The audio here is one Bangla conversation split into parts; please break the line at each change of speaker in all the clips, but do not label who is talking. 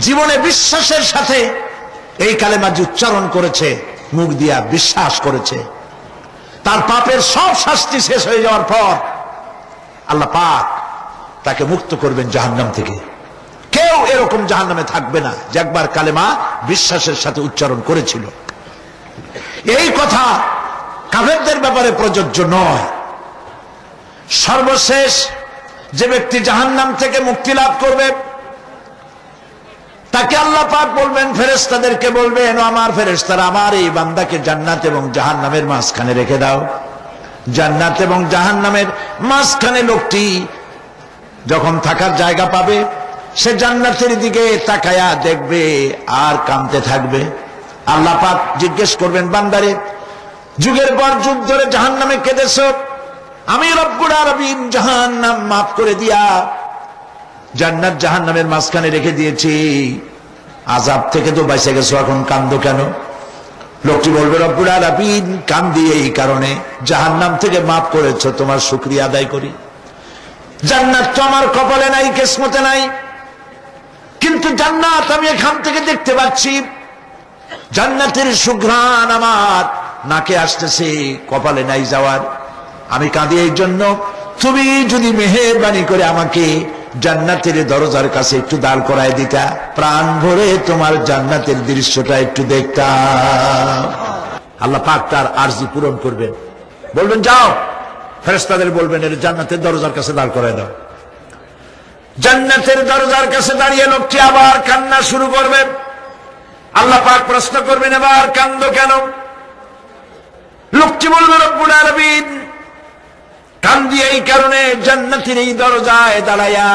জীবনে বিশ্বাসের সাথে এই কালেমা উচ্চারণ করেছে, মুখ দিয়া বিশ্বাস করেছে, তার পাপের সব শাস্তি শেষ হয়ে যাওয়ার পর আল্লাহ পাক তাকে মুক্ত করবেন জাহান্নাম থেকে। কেউ এরকম জাহান্নামে থাকবে না যে একবার কালেমা বিশ্বাসের সাথে উচ্চারণ করেছিল। এই কথা কাফেরদের ব্যাপারে প্রযোজ্য নয়। সর্বশেষ যে ব্যক্তি জাহান্নাম থেকে মুক্তি লাভ করবে তাকে আল্লাহ পাক বলবেন, ফেরেশতাদেরকে বলবেন, আমার ফেরেশতারা আমার এই বান্দাকে জান্নাত এবং জাহান্নামের মাঝখানে রেখে দাও। জান্নাত এবং জাহান্নামের মাঝখানে লোকটি যখন থাকার জায়গা পাবে সে জান্নাতের দিকে তাকায়া দেখবে আর কাঁদতে থাকবে। আল্লাহ পাক জিজ্ঞেস করবেন, বান্দারে যুগের পর যুগ ধরে জাহান্নামে কেঁদেছ, আমি রব্বুল আলামিন জাহান্নাম মাফ করে দিয়া জান্নাত জাহান্নামের মাঝখানে রেখে দিয়েছি, আযাব থেকে তো বেঁচে গেছো, এখন কান্দো কেন? লোকটি বলবে, রব্বুল আলামিন কান্দি এই কারণে, জাহান্নাম থেকে মাফ করেছো, তোমার শুকরিয়া আদায় করি। জান্নাত তো আমার কপালে নাই, কিসমতে নাই, কিন্তু জান্নাত আমি এখান থেকে দেখতে পাচ্ছি, জান্নাতের সুঘ্রাণ আমার নাকে আসতেছে, কপালে নাই যাওয়ার। আমি কাঁদি এই জন্য, তুমি যদি মেহেরবানি করে আমাকে জান্নাতের দরজার কাছে একটু দাঁড় করায় দিতা, প্রাণ ভরে তোমার জান্নাতের দৃশ্যটা একটু দেখতাম। আল্লাহ পাক তার আরজি পূরণ করবেন, বলবেন যাও, ফেরেশতাদের বলবেন এর জান্নাতের দরজার কাছে দাঁড় করায় দাও। জান্নাতের দরজার কাছে দাঁড়িয়ে লোকটি আবার কান্না শুরু করবে। আল্লাহ পাক প্রশ্ন করবেন, এবার কান্দো কেন? লোকটি বলবে, রব্বুল আলামিন কান্দি এই কারণে, জান্নাতের এই দরজায় দাঁড়ায়া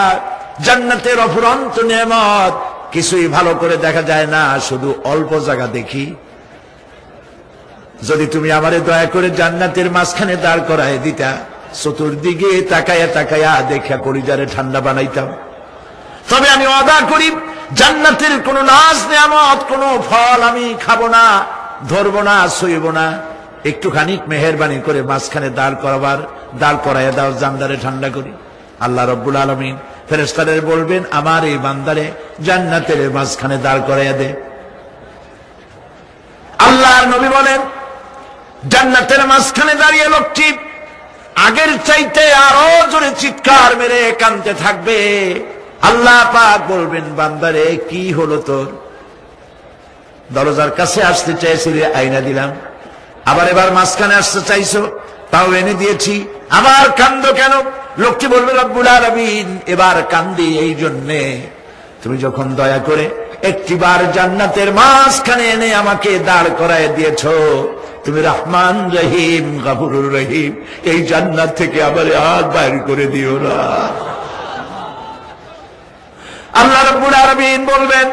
জান্নাতের অফুরন্ত নেয়ামত কিছুই ভালো করে দেখা যায় না, শুধু অল্প জায়গা দেখি। যদি তুমি আমারে দয়া করে জান্নাতের মাঝখানে দাঁড় করায় দিতা, চতুর্দিকে তাকায়া তাকায়া দেখা কলিজারে ঠান্ডা বানাইতাম। তবে আমি ওয়াদা করি, জান্নাতের কোন নাজ নেয়ামত, কোন ফল আমি খাবো না, ধরবো না, ছুঁইব না। একটুখানি মেহেরবানি করে মাঝখানে দাঁড় করাইয়া দাও, জান্নারে ঠান্ডা করি। আল্লাহ রব্বুল আলামিন ফেরেশতাদের বলবেন, আমার এই বান্দারে জান্নাতের মাঝখানে দাঁড় করাইয়া দে। আল্লাহর নবী বলেন, জান্নাতের মাঝখানে দাঁড়িয়ে লোকটি আগের চাইতে আরো জোরে চিৎকার মেরে কাঁদতে থাকবে। আল্লাহ পাক বলবেন, বান্দারে কি হলো তোর? দরজার কাছে আসতে চাইছিলে, আইনা দিলাম। আবার এবার মাঝখানে আসতে চাইছো, তাও এনে দিয়েছি, আবার কান্দো কেন? লোকটি বলবে, রব্বুল আলামিন এবার কান্দি এই জন্যে, তুমি যখন দয়া করে একটিবার জান্নাতের মাঝখানে এনে আমাকে দাঁড় করায় দিয়েছো, তুমি রহমান রহিম গফুরুর রহিম, এই জান্নাত থেকে আবার আর বাইর করে দিও না। আল্লাহ রাব্বুল আলামিন বলবেন,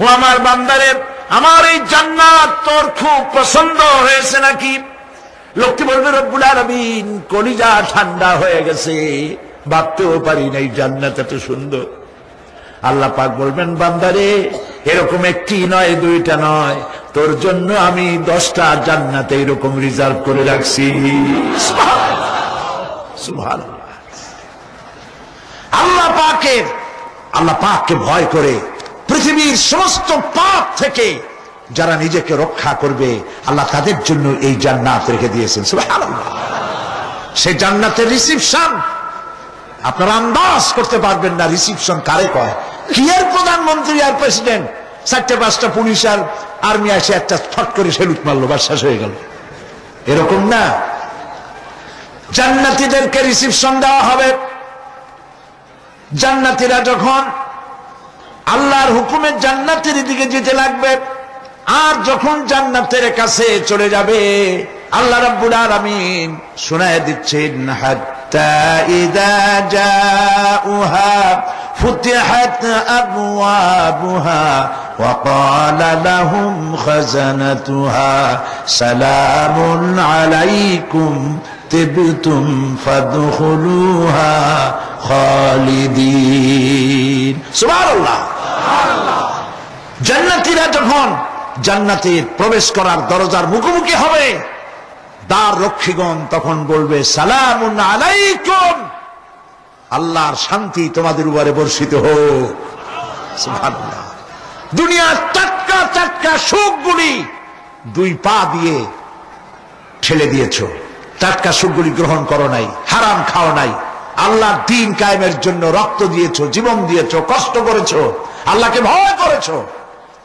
ও আমার বান্দারে, আমার এই জান্নাত তোর খুব পছন্দ হয়েছে নাকি? লোকটি বলবে, রব্বুল আলামিন কলিজা ঠান্ডা হয়ে গেছে, ভাবতেও পারি নাই জান্নাত এত সুন্দর। আল্লাহ পাক বলবেন, বান্দারে এরকম একটি নয়, দুইটা নয়, তোর জন্য আমি 10টা জান্নাত এরকম রিজার্ভ করে রাখছি। সুবহানাল্লাহ। আল্লাহ পাককে ভয় করে পৃথিবীর সমস্ত পাপ থেকে যারা নিজেকে রক্ষা করবে, আল্লাহ তাদের জন্য এই জান্নাত রেখে দিয়েছেন। সুবহানাল্লাহ। সেই জান্নাতের রিসিপশন আপনারা আন্দাজ করতে পারবেন না, রিসিপশন কারে কয়। কি এর প্রধানমন্ত্রী আর প্রেসিডেন্ট, 4-5টা পুলিশ আর আর্মি এসে একটা ফট করে সেলুট মারলো, বাস শেষ হয়ে গেল, এরকম না। জান্নাতীদেরকে রিসিপশন দেওয়া হবে। জান্নাতীরা যখন আল্লাহর হুকুমে জান্নাতের দিকে যেতে লাগবে, আর যখন জান্নাতের কাছে চলে যাবে, আল্লাহ রাব্বুল আলামিন শোনায় দিচ্ছেন, হাত্তা ইযা জাউহা ফুতিহাত আবওয়াবুহা ওয়া ক্বালা লাহুম খাজানাতুহা সালামুন আলাইকুম তিবতুম ফাদখুলুহা খালিদিন। সুবহানাল্লাহ। জান্নাতীরা যখন জান্নাতে প্রবেশ করার দরজার মুখোমুখি হবে, দ্বার রক্ষীগণ তখন বলবে, সালামুন আলাইকুম, আল্লাহর শান্তি তোমাদের উপরে বর্ষিত হোক। সুবহানাল্লাহ। দুনিয়ার টাটকা টাটকা সুখগুলি দুই পা দিয়ে ঠেলে দিয়েছ, টাটকা সুখগুলি গ্রহণ করো নাই, হারাম খাও নাই, আল্লাহর দ্বীন কায়েমের জন্য রক্ত দিয়েছ, জীবন দিয়েছ, কষ্ট করেছ, আল্লাহকে ভয় করেছ।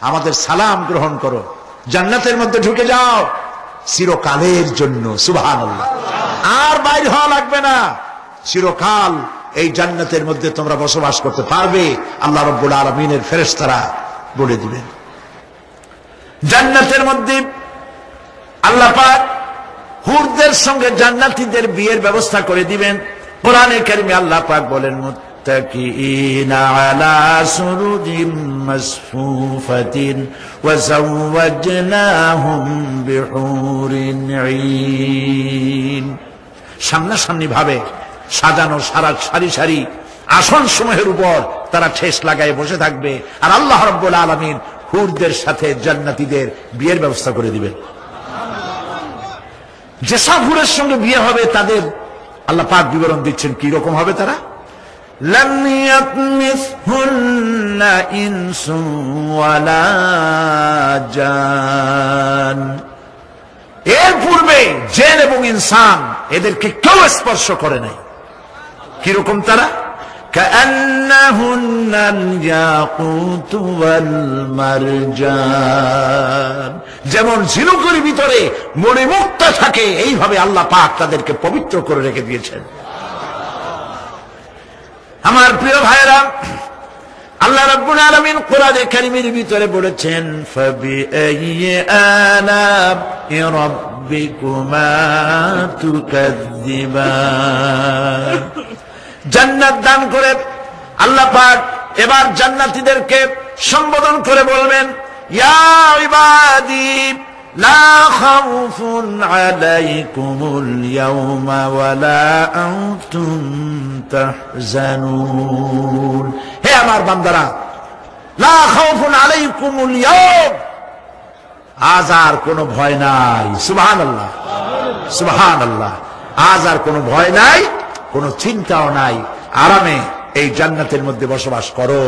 আমাদের সালাম গ্রহণ করো, জান্নাতের মধ্যে ঢুকে যাও চিরকালের জন্য। সুবহানাল্লাহ। আর বাইরে হওয়া লাগবে না, চিরকাল এই জান্নাতের মধ্যে তোমরা বসবাস করতে পারবে, আল্লাহ রাব্বুল আলামিনের ফেরেশতারা বলে দিবেন। জান্নাতের মধ্যে আল্লাহ পাক হুরদের সঙ্গে জান্নাতীদের বিয়ের ব্যবস্থা করে দিবেন। কোরআনে কারিমে আল্লাহ পাক বলেন, মুত্তাকিইনা আলা সুরুজিম মাসফুফাতিন ওয়া যাওয়াজনাহুম বিহুরিন ঈন। সামনাসামনি ভাবে সাজানো সারি সারি আসন সমূহের উপর তারা ঠেস লাগায় বসে থাকবে, আর আল্লাহ রাব্বুল আলামিন হুরদের সাথে জান্নাতীদের বিয়ের ব্যবস্থা করে দিবেন। যেসব হুরের সঙ্গে বিয়ে হবে তাদের আল্লাহ পাক বিবরণ দিচ্ছেন কি রকম হবে তারা। লাম ইয়াতমিসহুন্না ইনসুন ওয়ালা জান। এর পূর্বে জিন এবং ইনসান এদেরকে কেউ স্পর্শ করে নাই। কিরকম তারা? কাআন্নাহুন্নাল ইয়াকুতু ওয়াল মারজান। যেমন ঝিনুকের ভিতরে মণিমুক্তা থাকে, এইভাবে আল্লাহ পাক তাদেরকে পবিত্র করে রেখে দিয়েছেন। আমার প্রিয় ভাইরা, আল্লাহ রাব্বুল আলামিন কোরআনে কারীমের ভিতরে বলেছেন, ফাবিআইয়ি আলা'i রাব্বিকুমা তুকাযযিবান। জান্নাত দান করে আল্লাহ পাক এবার জান্নাতীদেরকে সম্বোধন করে বলবেন, ইয়া ইবাদি লা খাউফুন আলাইকুমুল ইয়াওমা ওয়ালা আনতুম তাহজানুন। হে আমার বান্দারা, লা খাউফুন আলাইকুমুল ইয়াওম, আজ আর কোনো ভয় নাই। সুবহানাল্লাহ, সুবহানাল্লাহ। আজ আর কোনো ভয় নাই, কোনো চিন্তাও নাই, আরামে এই জান্নাতের মধ্যে বসবাস করো।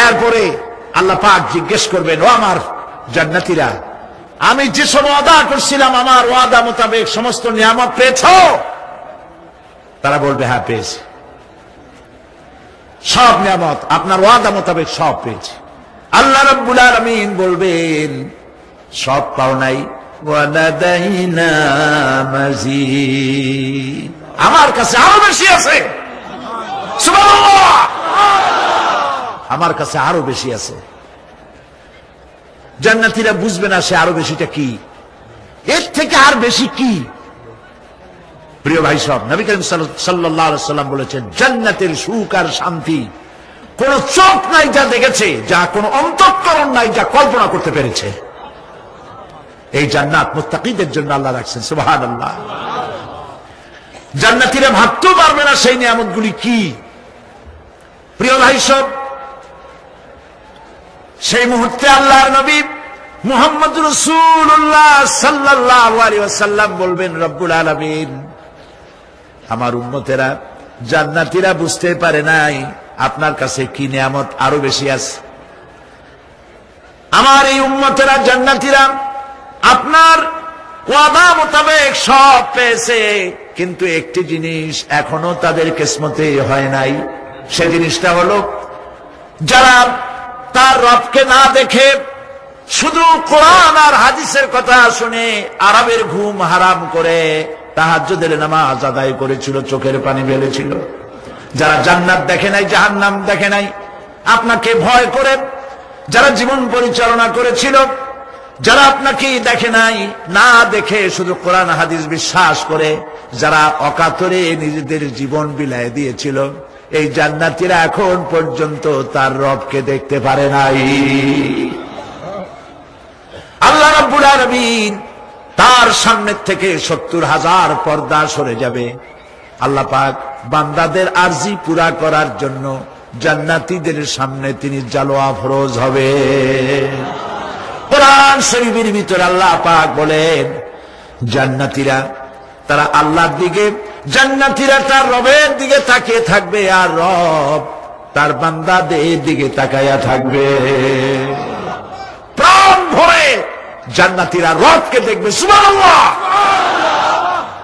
এরপরে আল্লাহ পাক জিজ্ঞেস করবেন, ও আমার জান্নাতীরা, আমি যে সব ওয়াদা করছিলাম আমার ওয়াদা মোতাবেক সমস্ত নিয়ামত পেয়েছো? তারা বলবে, হ্যাঁ পেয়েছি, সব নিয়ামত আপনার ওয়াদা মোতাবেক সব পেয়েছি। আল্লাহ রাব্বুল আলামিন বলবেন, সব পাও নাই, ওয়ালাদাইনা মাজিদ, আমার কাছে আরো বেশি আছে। সুবহানাল্লাহ, আমার কাছে আরো বেশি আছে। জান্নাতীরা বুঝবে না সে আরো বেশিটা কি, এর থেকে আর বেশি কি। প্রিয় ভাই সব, নবী করিম সাল্লাল্লাহু আলাইহি ওয়াসাল্লাম বলেছেন, জান্নাতের সুখ আর শান্তি কোন চোখ নাই যা দেখেছে, যা কোন অন্তঃকরণ নাই যা কল্পনা করতে পেরেছে। এই জান্নাত মুত্তাকিদের জন্য আল্লাহ রাখছেন। সুবহানাল্লাহ। জান্নাতীরা ভাবতেও পারবে না সেই নিয়ামতগুলি কি। প্রিয় ভাই সব, সেই মুহূর্তে আল্লাহর নবী মুহাম্মদ রাসূলুল্লাহ সাল্লাল্লাহু আলাইহি ওয়াসাল্লাম বলবেন, রব্বুল আলামিন, আমার উম্মতেরা জান্নাতীরা বুঝতে পারে নাই আপনার কাছে কি নিয়ামত আরো বেশি আছে। আমার এই উম্মতেরা জান্নাতীরা আপনার ওয়াদা মোতাবেক সব পেয়েছে, কিন্তু একটি জিনিস এখনো তাদের কিসমতে হয় নাই। সে জিনিসটা হলো, যারা তার রবকে না দেখে শুধু কোরআন আর হাদিসের কথা শুনে আরামের ঘুম হারাম করে তাহাজ্জুদের নামাজ আদায় করেছিল, চোখের পানি ফেলেছিল, যারা জান্নাত দেখে নাই, জাহান্নাম দেখে নাই, আপনাকে ভয় করে যারা জীবন পরিচালনা করেছিল, যারা আপনাকে দেখে নাই, না দেখে শুধু কোরআন হাদিস বিশ্বাস করে যারা অকাতরে নিজেদের জীবন বিলায় দিয়েছিল, এই জান্নাতীরা এখন পর্যন্ত তার রবকে দেখতে পারে নাই। আল্লাহ রাব্বুল আলামিন তার সামনে থেকে ৭০,০০০ পর্দা সরে যাবে। আল্লাহ পাক বান্দাদের আরজি পুরা করার জন্য জান্নাতীদের সামনে তিনি জালোয়া ফরজ হবে। কোরআন শরীফের ভিতরে আল্লাহ পাক বলেন, জান্নাতীরা তারা আল্লাহর দিকে, জান্নাতীরা তার রবের দিকে তাকিয়ে থাকবে, আর রব তার বান্দা দিকে তাকায়া থাকবে, প্রাণ ভরে জান্নাতীরা রবকে দেখবে, সুবহানাল্লাহ,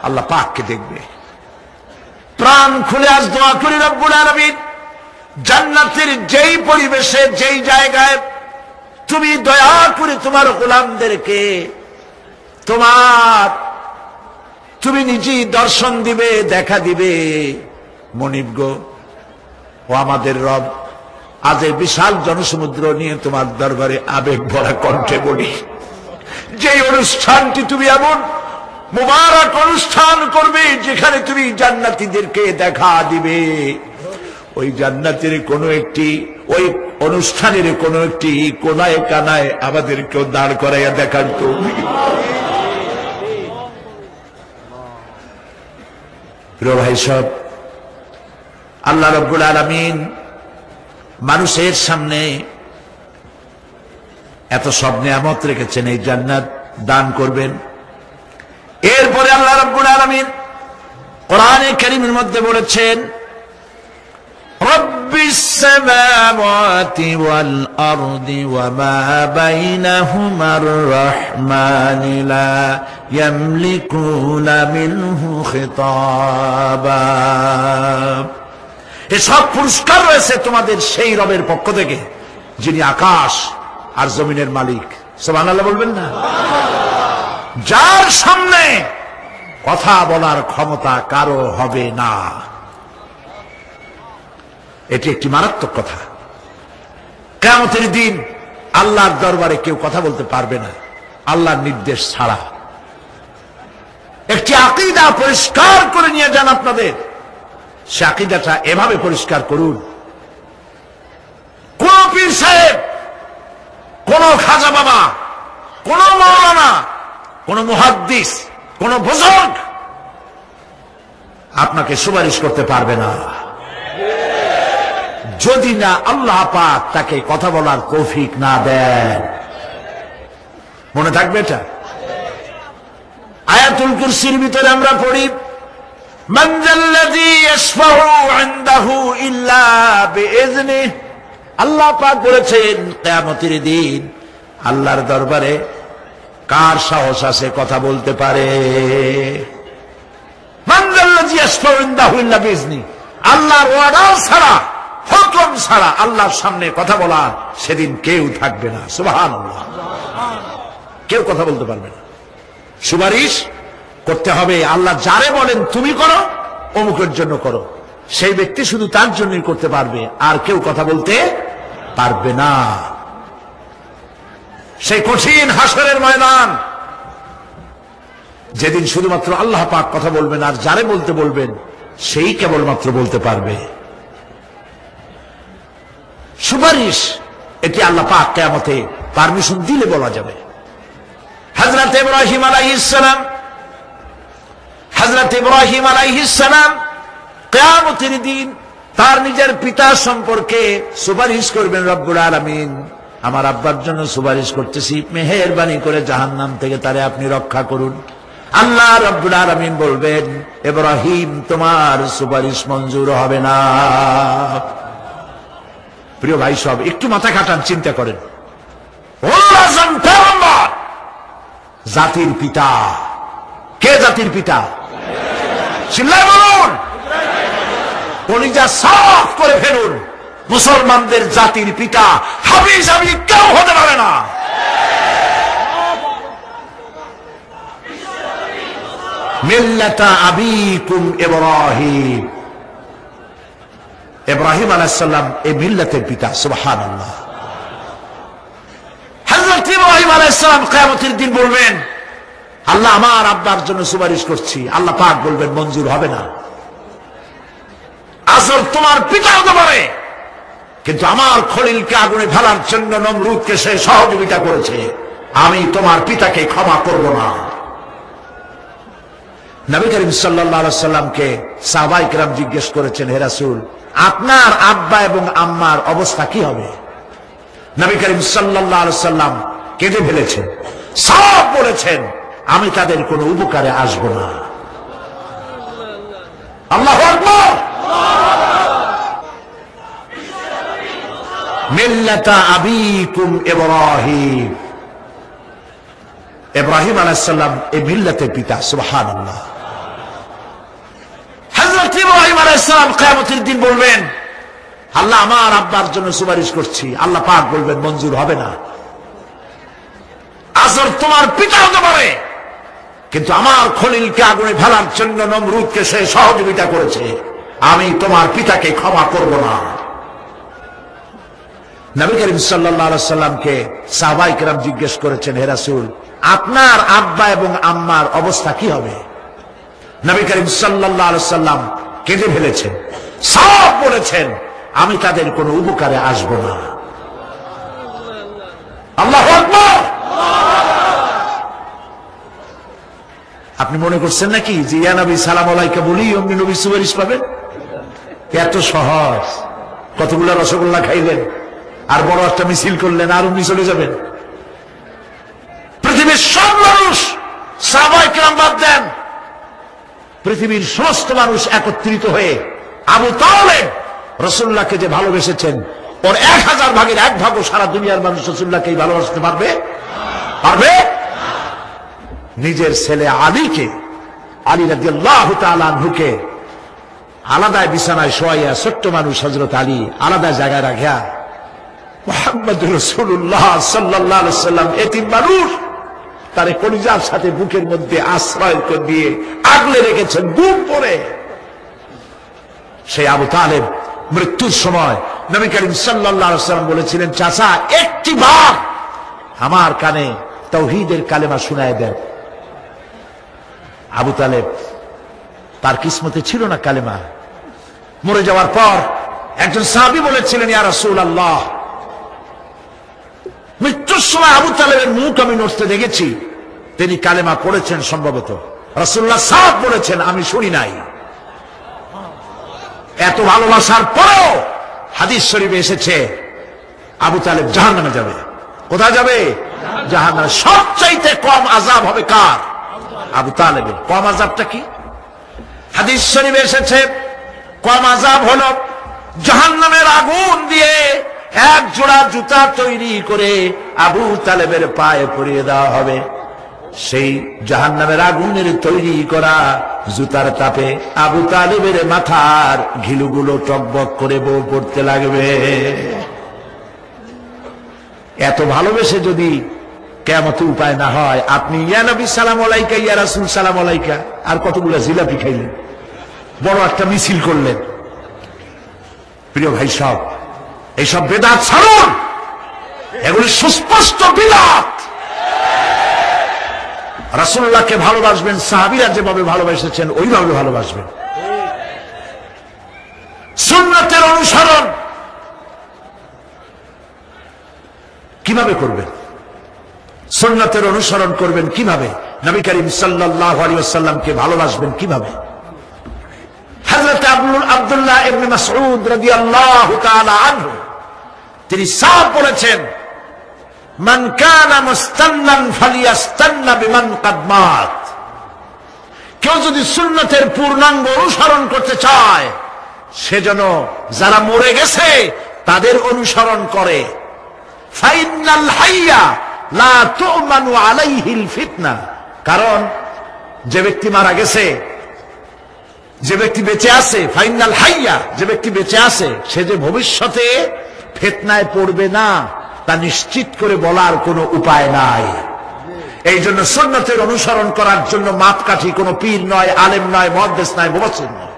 আল্লাহ পাককে দেখবে। প্রাণ খুলে আজ দোয়া করি রব্বুল আলামিন, জান্নাতের যেই পরিবেশে যেই জায়গায় তুমি দয়া করে তোমার গোলামদেরকে তুমি নিজেই দর্শন দিবে, দেখা দিবে। মনিব গো, ও আমাদের রব, আজ এই বিশাল জনসমুদ্র নিয়ে তোমার দরবারে আবেগ ভরা কণ্ঠে বলি, যে অনুষ্ঠানটি তুমি এমন মুবারক অনুষ্ঠান করবে যেখানে তুমি জান্নাতীদেরকে দেখা দিবে, ওই জান্নাতের কোন একটি, ওই অনুষ্ঠানের কোন একটি কোনায় কানায় আমাদেরকেও দাঁড় করাইয়া দেখার তৌফিক। প্রিয় ভাই সব, আল্লাহ রাব্বুল আলামিন মানুষের সামনে এত সব নিয়ামত রেখেছেন, এই জান্নাত দান করবেন। এরপরে আল্লাহ রাব্বুল আলামিন কোরআনে কারীমের মধ্যে বলেছেন, রব্বিস সামাওয়াতি ওয়াল আরদি ওয়া মা বাইনাহুমার রাহমানি লা ইয়ামলিকুনা মিনহু খিতাবা। এসব পুরস্কার রয়েছে তোমাদের সেই রবের পক্ষ থেকে যিনি আকাশ আর জমিনের মালিক। সুবহানাল্লাহ বলবেন না? যার সামনে কথা বলার ক্ষমতা কারো হবে না। এটি একটি মারাত্মক কথা। কিয়ামতের দিন আল্লাহর দরবারে কেউ কথা বলতে পারবে না আল্লাহর নির্দেশ ছাড়া। একটি আকীদা পরিষ্কার করে নিয়ে যান আপনাদের, সে আকীদাটা এভাবে পরিষ্কার করুন, কোন পীর সাহেব, কোন খাজা বাবা, কোন মাওলানা, কোন মুহাদ্দিস, কোন বুজুর্গ আপনাকে সুপারিশ করতে পারবে না যদি না আল্লাহ পাক তাকে কথা বলার তৌফিক না দেন। মনে থাকবে এটা। আয়াতুল কুরসির ভিতরে আমরা পড়ি, মান যাল্লাযী ইয়াশফাউ ইনদাহু ইল্লা বিইজনিহি। আল্লাহ পাক বলেছেন কিয়ামতের দিন আল্লাহর দরবারে কার সাহস আছে কথা বলতে পারে? মান যাল্লাযী ইয়াশফাউ ইনদাহু ইল্লা বিইজনিহি। আল্লাহর ওয়াদা ছাড়া, হুকুম ছাড়া আল্লাহর সামনে কথা বলার সেদিন কেউ থাকবে না। সুবহানাল্লাহ, কেউ কথা বলতে পারবে না। সুপারিশ করতে হবে আল্লাহ যারে বলেন তুমি করো, অমুকের জন্য করো, সেই ব্যক্তি শুধু তার জন্যই করতে পারবে, আর কেউ কথা বলতে পারবে না। সেই কঠিন হাসরের ময়দান, যেদিন শুধুমাত্র আল্লাহ পাক কথা বলবেন, আর যারে বলতে বলবেন সেই কেবলমাত্র বলতে পারবে। সুপারিশ এটি আল্লাহ পাক কিয়ামতে পারমিশন দিলে বলা যাবে। হযরত ইব্রাহিম আলাইহিস সালাম কিয়ামতের দিন তার নিজের পিতা সম্পর্কে সুপারিশ করবেন, রব্বুল আলামিন আমার আব্বার জন্য সুপারিশ করতেছি, মেহেরবানি করে জাহান্নাম থেকে তারে আপনি রক্ষা করুন। আল্লাহ রব্বুল আলামিন বলবেন, ইব্রাহিম তোমার সুপারিশ মঞ্জুর হবে না। প্রিয় ভাই সব, একটু মাথা খাটান, চিন্তা করেন। জাতির পিতা কে? জাতির পিতা চিল্লায় বলুন, কলিজা সাফ করে ফেলুন। মুসলমানদের জাতির পিতা হাফিজ আমি কেউ হতে পারে না। মিল্লাতা আবিকুম ইব্রাহিম। ইব্রাহিম আলাইহিস সালাম এই মিল্লাতের পিতা। সুবহানাল্লাহ। হযরত ইব্রাহিম আলাইহিস সালাম কিয়ামতের দিন বলবেন, আল্লাহ আমার আব্বার জন্য সুপারিশ করছি। আল্লাহ পাক বলবেন মঞ্জুর হবে না। আসল তোমার পিতা হতে পারে, কিন্তু আমার খলিলকে আগুনে ফেলার জন্য নমরুদকে সে সহযোগিতা করেছে, আমি তোমার পিতাকে ক্ষমা করব না। নবী করিম সাল্লাল্লাহু আলাইহি সাল্লামকে সাহাবায়ে কেরাম জিজ্ঞেস করেছেন, হে রাসূল আপনার আব্বা এবং আম্মার অবস্থা কি হবে? নবী করিম সাল্লাল্লাহু আলাইহি সাল্লাম কেঁদে ফেলেছেন, সব বলেছেন আমি তাদের কোনো উপকারে আসব না। আল্লাহু আকবার। মিল্লাতা আবিকুম ইব্রাহিম। ইব্রাহিম আলাইহিস সালাম এই মিল্লাতের পিতা। সুবহানাল্লাহ। হযরত ইব্রাহিম আলাইহিস সালাম কিয়ামতের দিন বলবেন, আল্লাহ আমার আব্বার জন্য সুপারিশ করছি। আল্লাহ পাক বলবেন মঞ্জুর হবে না। আজর তোমার পিতা হতে পারে, কিন্তু আমার খলিলকে আগুনে ফেলার জন্য নমরুদকে সে সহযোগিতা করেছে, আমি তোমার পিতাকে ক্ষমা করব না। নবী করিম সাল্লাল্লাহু আলাইহি সাল্লামকে সাহাবায়ে কেরাম জিজ্ঞেস করেছেন, হে রাসূল, আপনার আব্বা এবং আম্মার অবস্থা কি হবে? নবী করিম সাল্লাল্লাহু আলাইহি সাল্লাম কেঁদে ফেলেছেন, সব বলেছেন, আমি তাদের কোনো উপকারে আসব না। আল্লাহু আকবার। আপনি মনে করছেন নাকি যে ইয়া নবী সালাম আলাইকা বলি অমনি নবী সুপারিশ পাবেন? এত সহজ। কতগুলো রসগোল্লা খাইলেন আর বড় একটা মিছিল করলেন আর অমনি চলে যাবেন? পৃথিবীর সব মানুষ, সাহাবায়ে কেরাম বাদ দেন, পৃথিবীর সমস্ত মানুষ একত্রিত হয়ে আবু তালেব রাসূলুল্লাহকে যে ভালোবেসেছেন, ওর 1000 ভাগের 1 ভাগও সারা দুনিয়ার মানুষ রাসূলুল্লাহকে ভালোবাসতে পারবে? পারবে? নিজের ছেলে আলীকে, আলী রাদিয়াল্লাহু তাআলা আনহুকে আলাদা বিছানায় শোয়াইয়া, ছোট্ট মানুষ হযরত আলী আলাদা জায়গায় রাখিয়া মুহাম্মদুর রাসূলুল্লাহ সাল্লাল্লাহু আলাইহি সাল্লাম এতিম মানুষ, তারে কলিজার সাথে বুকের মধ্যে আশ্রয় করে দিয়ে আগলে রেখেছেন বুক পরে। সেই আবু তালেব মৃত্যুর সময় নবী করিম সাল্লাল্লাহু আলাইহি সাল্লাম বলেছিলেন, চাচা একটি বার আমার কানে তাওহীদের কালেমা শোনায় দেন। আবু তালেব, তার কিসমতে ছিল না কালেমা। মরে যাওয়ার পর একজন সাহাবী বলেছিলেন, ইয়া রাসূলুল্লাহ, মৃত্যুর সময় আবু তালেবের মুখ আমি নড়তে দেখেছি, তিনি কালেমা পড়েছেন সম্ভবত। রাসূলুল্লাহ সাহেব বলেছেন, আমি শুনি নাই। এত ভালোবাসার পরেও হাদিস শরীফে এসেছে আবু তালেব জাহান্নামে যাবে। কোথায় যাবে? জাহান্নামে। সবচাইতে কম আযাব হবে কার? আবু তালেবের। কম আযাবটা কি? হাদিস শরীফে এসেছে কম আযাব হলো জাহান্নামের আগুন দিয়ে এক জোড়া জুতা তৈরি করে আবু তালেবের পায়ে পরিয়ে দেওয়া হবে। সেই জাহান্নামের আগুনের তৈরি করা জুতার তাপে আবু তালেবের মাথার ঘিলুগুলো টকবক করে বউ পড়তে লাগবে। এত ভালোবেসে যদি কিয়ামতে উপায় না হয়, আপনি ইয়া নবী সালাম আলাইকা, ইয়া রাসূল সালাম আলাইকা, আর কতগুলো জিলাপি খাইলেন, বড় একটা মিছিল করলেন। প্রিয় ভাই সব, এইসব বেদাত ছাড়ুন, এগুলি সুস্পষ্ট বিদাত। রাসূলুল্লাহকে ভালোবাসবেন, সাহাবীরা যেভাবে ভালোবেসেছেন ওইভাবে ভালোবাসবেন। সুন্নাতের অনুসরণ কিভাবে করবেন? সুন্নাতের অনুসরণ করবেন কিভাবে? নবী করিম সাল্লাল্লাহু আলাইহি ওয়াসাল্লামকে ভালোবাসবেন কিভাবে? হযরত আব্দুল্লাহ ইবনে মাসউদ রাদিয়াল্লাহু তাআলা আনহু তিনি সাফ বলেছেন, মান কানা মুস্তান্নান ফালিয়াস্তান্না বিমান কাদ মাত। কেউ যদি সুন্নাতের পূর্ণাঙ্গ অনুসরণ করতে চায়, সেজন্য যারা মরে গেছে তাদের অনুসরণ করে। ফাইনাল হাইয়া লা তু'মানু আলাইহিল ফিতনা। কারণ যে ব্যক্তি মারা গেছে, যে ব্যক্তি বেঁচে আছে, ফাইনাল হাইয়া, যে ব্যক্তি বেঁচে আছে, সে যে ভবিষ্যতে ফিতনায় পড়বে না তা নিশ্চিত করে বলার কোনো উপায় নাই। এই জন্য সুন্নতের অনুসরণ করার জন্য মাপকাঠি কোনো পীর নয়, আলেম নয়, মুহাদ্দিস নয়, মুফাসসির নয়।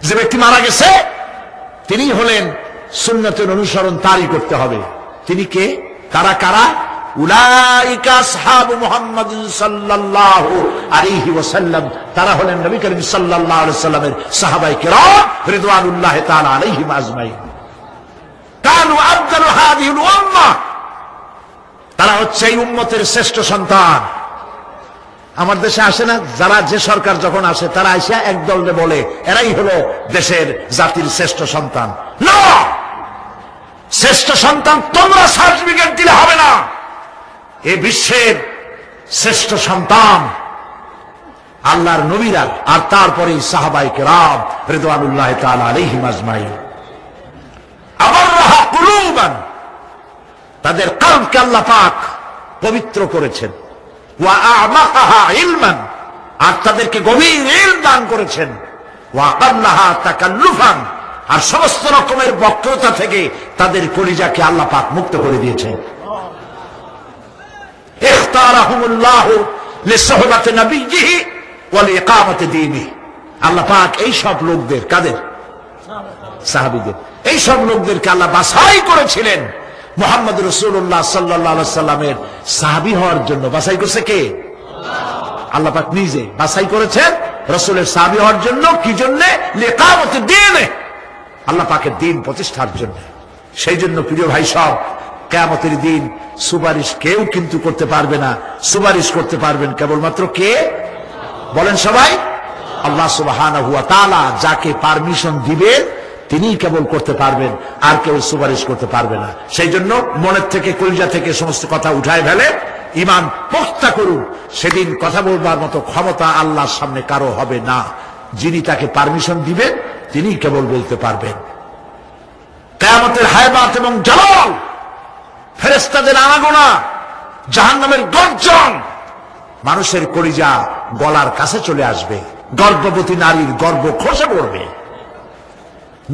যে ব্যক্তি মারা গেছে তিনি হলেন সুন্নতের অনুসরণ তারই করতে হবে। তিনি কে? কারা কারা? উলাইকা আসহাবু মুহাম্মদ সাল্লাল্লাহু আলাইহি ওয়াসাল্লাম। তারা হলেন নবী করিম সাল্লাল্লাহু আলাইহি ওয়াসাল্লামের সাহাবায়ে কিরাম রিদওয়ানুল্লাহি তাআলা আলাইহিম আজমাইন। কানু আফদালু হাযিহিল উম্মাহ। তারা হচ্ছে এই উম্মতের শ্রেষ্ঠ সন্তান। আমার দেশে আসে না যারা, যে সরকার যখন আসে তারা আইসা একদলে বলে এরাই হলো দেশের জাতির শ্রেষ্ঠ সন্তান। না, শ্রেষ্ঠ সন্তান তোমরা সার্টিফিকেট দিলে হবে না। এই বিশ্বের শ্রেষ্ঠ সন্তান আল্লাহর নবীরা, আর তারপরে সাহাবায়ে কেরাম রিদওয়ানুল্লাহি তাআলা আলাইহিম আজমাইন। আবাররাহা কুলুবান, তাদের কলবকে আল্লাহ পাক পবিত্র করেছেন। ওয়া আমাকাহা ইলমান, আর তাদেরকে গভীর ইলম দান করেছেন। ওয়া আকাল্লাহা তাকাল্লুফান, আর সমস্ত রকমের বক্রতা থেকে তাদের কলিজাকে আল্লাহ পাক মুক্ত করে দিয়েছেন। ইখতারাহুমুল্লাহু লিসহবাতি নবিয়্যিহি ওয়া লিইকামাতি দীনিহি। আল্লাহ পাক এই সব লোকদের, কাদের? সাহাবীদের, এই সব লোকদেরকে আল্লাহ বাছাই করেছিলেন মুহাম্মদ রাসূলুল্লাহ সাল্লাল্লাহু আলাইহি সাল্লামের সাহাবী হওয়ার জন্য। বাছাই করছে কে? আল্লাহ পাক নিজে বাছাই করেছেন রাসূলের সাহাবী হওয়ার জন্য। কি জন্য? লিইকামাতি দীনিহি, আল্লাহ পাকের দ্বীন প্রতিষ্ঠার জন্য। সেই জন্য প্রিয় ভাই সব, কিয়ামতের দিন সুপারিশ কেউ কিন্তু করতে পারবে না। সুপারিশ করতে পারবেন কেবলমাত্র কে? বলেন সবাই। আল্লাহ সুবহানাহু ওয়া তাআলা যাকে পারমিশন দিবেন তিনি কেবল করতে পারবেন, আর কেউ সুপারিশ করতে পারবে না। সেই জন্য মনের থেকে, কলিজা থেকে সমস্ত কথা উঠায় ফেলে ঈমান পোক্তা করুন। সেদিন কথা বলবার মতো ক্ষমতা আল্লাহর সামনে কারো হবে না। যিনি তাকে পারমিশন দিবেন তিনি কেবল বলতে পারবেন। কিয়ামতের হায়বাত এবং জালাল, ফেরেশতাদের আনাগোনা, জাহান্নামের গর্জন, মানুষের কলিজা গলার কাছে চলে আসবে। গর্ভবতী নারীর গর্ভ খসে পড়বে।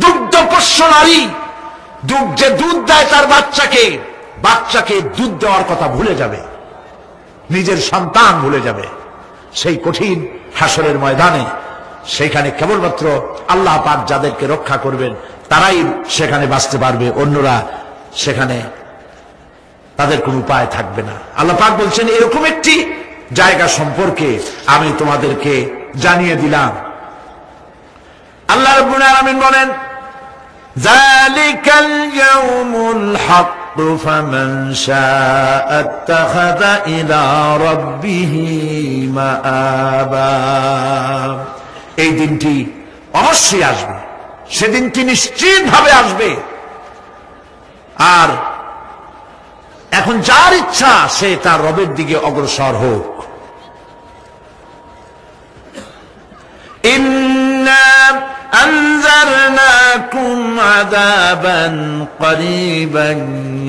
দুগ্ধপোষ্য নারী, যে দুধ দেয় তার বাচ্চাকে দুধ দেওয়ার কথা ভুলে যাবে, নিজের সন্তান ভুলে যাবে। সেই কঠিন হাসরের ময়দানে, সেখানে কেবলমাত্র আল্লাহ পাক যাদেরকে রক্ষা করবেন তারাই সেখানে বাঁচতে পারবে, অন্যরা সেখানে তাদের কোনো উপায় থাকবে না। আল্লাহ পাক বলছেন এরকম একটি জায়গা সম্পর্কে আমি তোমাদেরকে জানিয়ে দিলাম। আল্লাহ রাব্বুল আলামিন বলেন, যালিকাল ইয়াউমুল হক ফামান শাআ ইত্তাখাযা ইলা রাব্বিহি মাআবা। এই দিনটি অবশ্যই আসবে, সেদিনটি নিশ্চিতভাবে আসবে। আর এখন যার ইচ্ছা সে তার রবের দিকে অগ্রসর হোক। ইন্না আনজারনাকুম আযাবান করিবান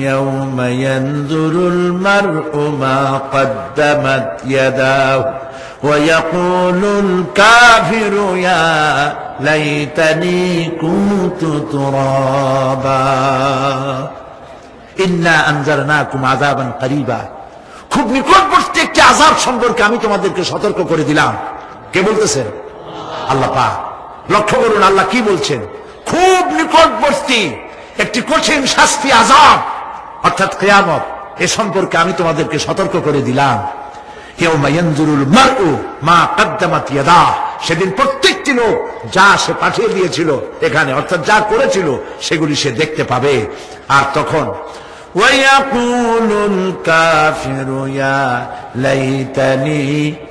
ইয়াওমা ইয়ানজুরুল মার'ু মা কদ্দামাত ইয়াদাহু ওয়া ইয়াকুলুল কাফিরু ইয়া লাইতানি কুনতু তুরাবা। ইন্না আনজারনাকুম আযাবান করিবা, খুব নিকটবর্তী একটি আযাব সম্পর্কে আমি তোমাদেরকে সতর্ক করে দিলাম। কে বলতেছেন? আল্লাহ পাক। লক্ষ্য করুন আল্লাহ কি বলছেন। খুব নিকটবর্তী একটি কঠিন শাস্তি, আযাব, অর্থাৎ কিয়ামত, এ সম্পর্কে আমি তোমাদেরকে সতর্ক করে দিলাম। ইয়াউমা ইয়ানজুরুল মার'ু মা কদ্দামাত ইয়াদাহু, সেদিন প্রত্যেকটি লোক যা সে পাঠিয়ে দিয়েছিল এখানে, অর্থাৎ যা করেছিল সেগুলি সে দেখতে পাবে। আর তখন ওয়ায়াকুলুল কাফিরু ইয়া লাইতানি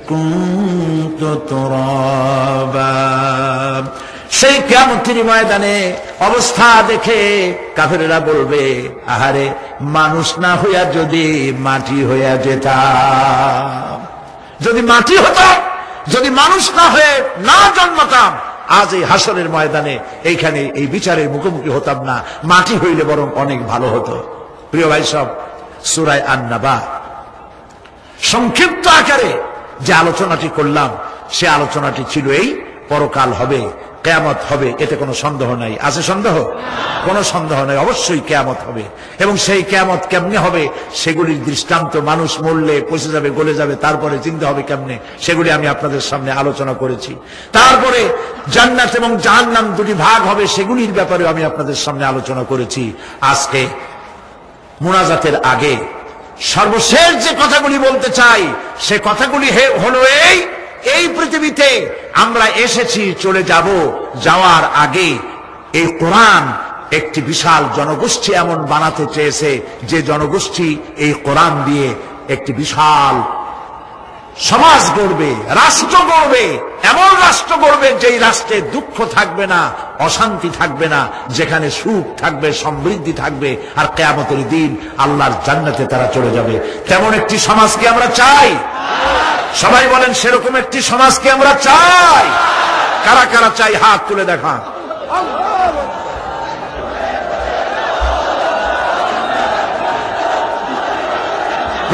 কুনতু তুরাবা। সেই কিয়ামতের ময়দানে অবস্থা দেখে কাফেররা বলবে, আহারে মানুষ না হইয়া যদি মাটি হইয়া যেতাম, যদি মাটি হতাম, যদি মানুষ না হয়ে না জন্মতাম, আজ এই হাসরের ময়দানে এইখানে এই বিচারের মুখোমুখি হতাম না, মাটি হইলে বরং অনেক ভালো হতো। প্রিয় ভাই সব, সূরা আন-নাবা সংক্ষিপ্ত আকারে যে আলোচনাটি করলাম সে আলোচনাটি ছিল এই, পরকাল হবে, কিয়ামত হবে, এতে কোনো সন্দেহ নাই। আছে সন্দেহ? কোনো সন্দেহ নাই, অবশ্যই কিয়ামত হবে। এবং সেই কিয়ামত কেমনে হবে সেগুলির দৃষ্টান্ত, মানুষ মরলে পচে যাবে, গলে যাবে, তারপরে চিন্তা হবে কেমনে, সেগুলি আমি আপনাদের সামনে আলোচনা করেছি। তারপরে জান্নাত এবং জাহান্নাম দুটি ভাগ হবে, সেগুলির ব্যাপারে আমি আপনাদের সামনে আলোচনা করেছি। আজকে মুনাজাতের আগে সর্বশেষ যে কথাগুলি বলতে চাই সে কথাগুলি হলো এই পৃথিবীতে আমরা এসেছি, চলে যাব, যাওয়ার আগে এই কোরআন একটি বিশাল জনগোষ্ঠী এমন বানাতে চেয়েছে যে জনগোষ্ঠী এই কোরআন দিয়ে একটি বিশাল সমাজ গড়বে, রাষ্ট্র গড়বে, এমন রাষ্ট্র গড়বে যেই রাষ্ট্রে দুঃখ থাকবে না, অশান্তি থাকবে না, যেখানে সুখ থাকবে, সমৃদ্ধি থাকবে, আর কিয়ামতের দিন আল্লাহর জান্নাতে তারা চলে যাবে। তেমন একটি সমাজকে আমরা চাই। সবাই বলেন সেরকম একটি সমাজকে আমরা চাই। কারা কারা চাই হাত তুলে দেখান।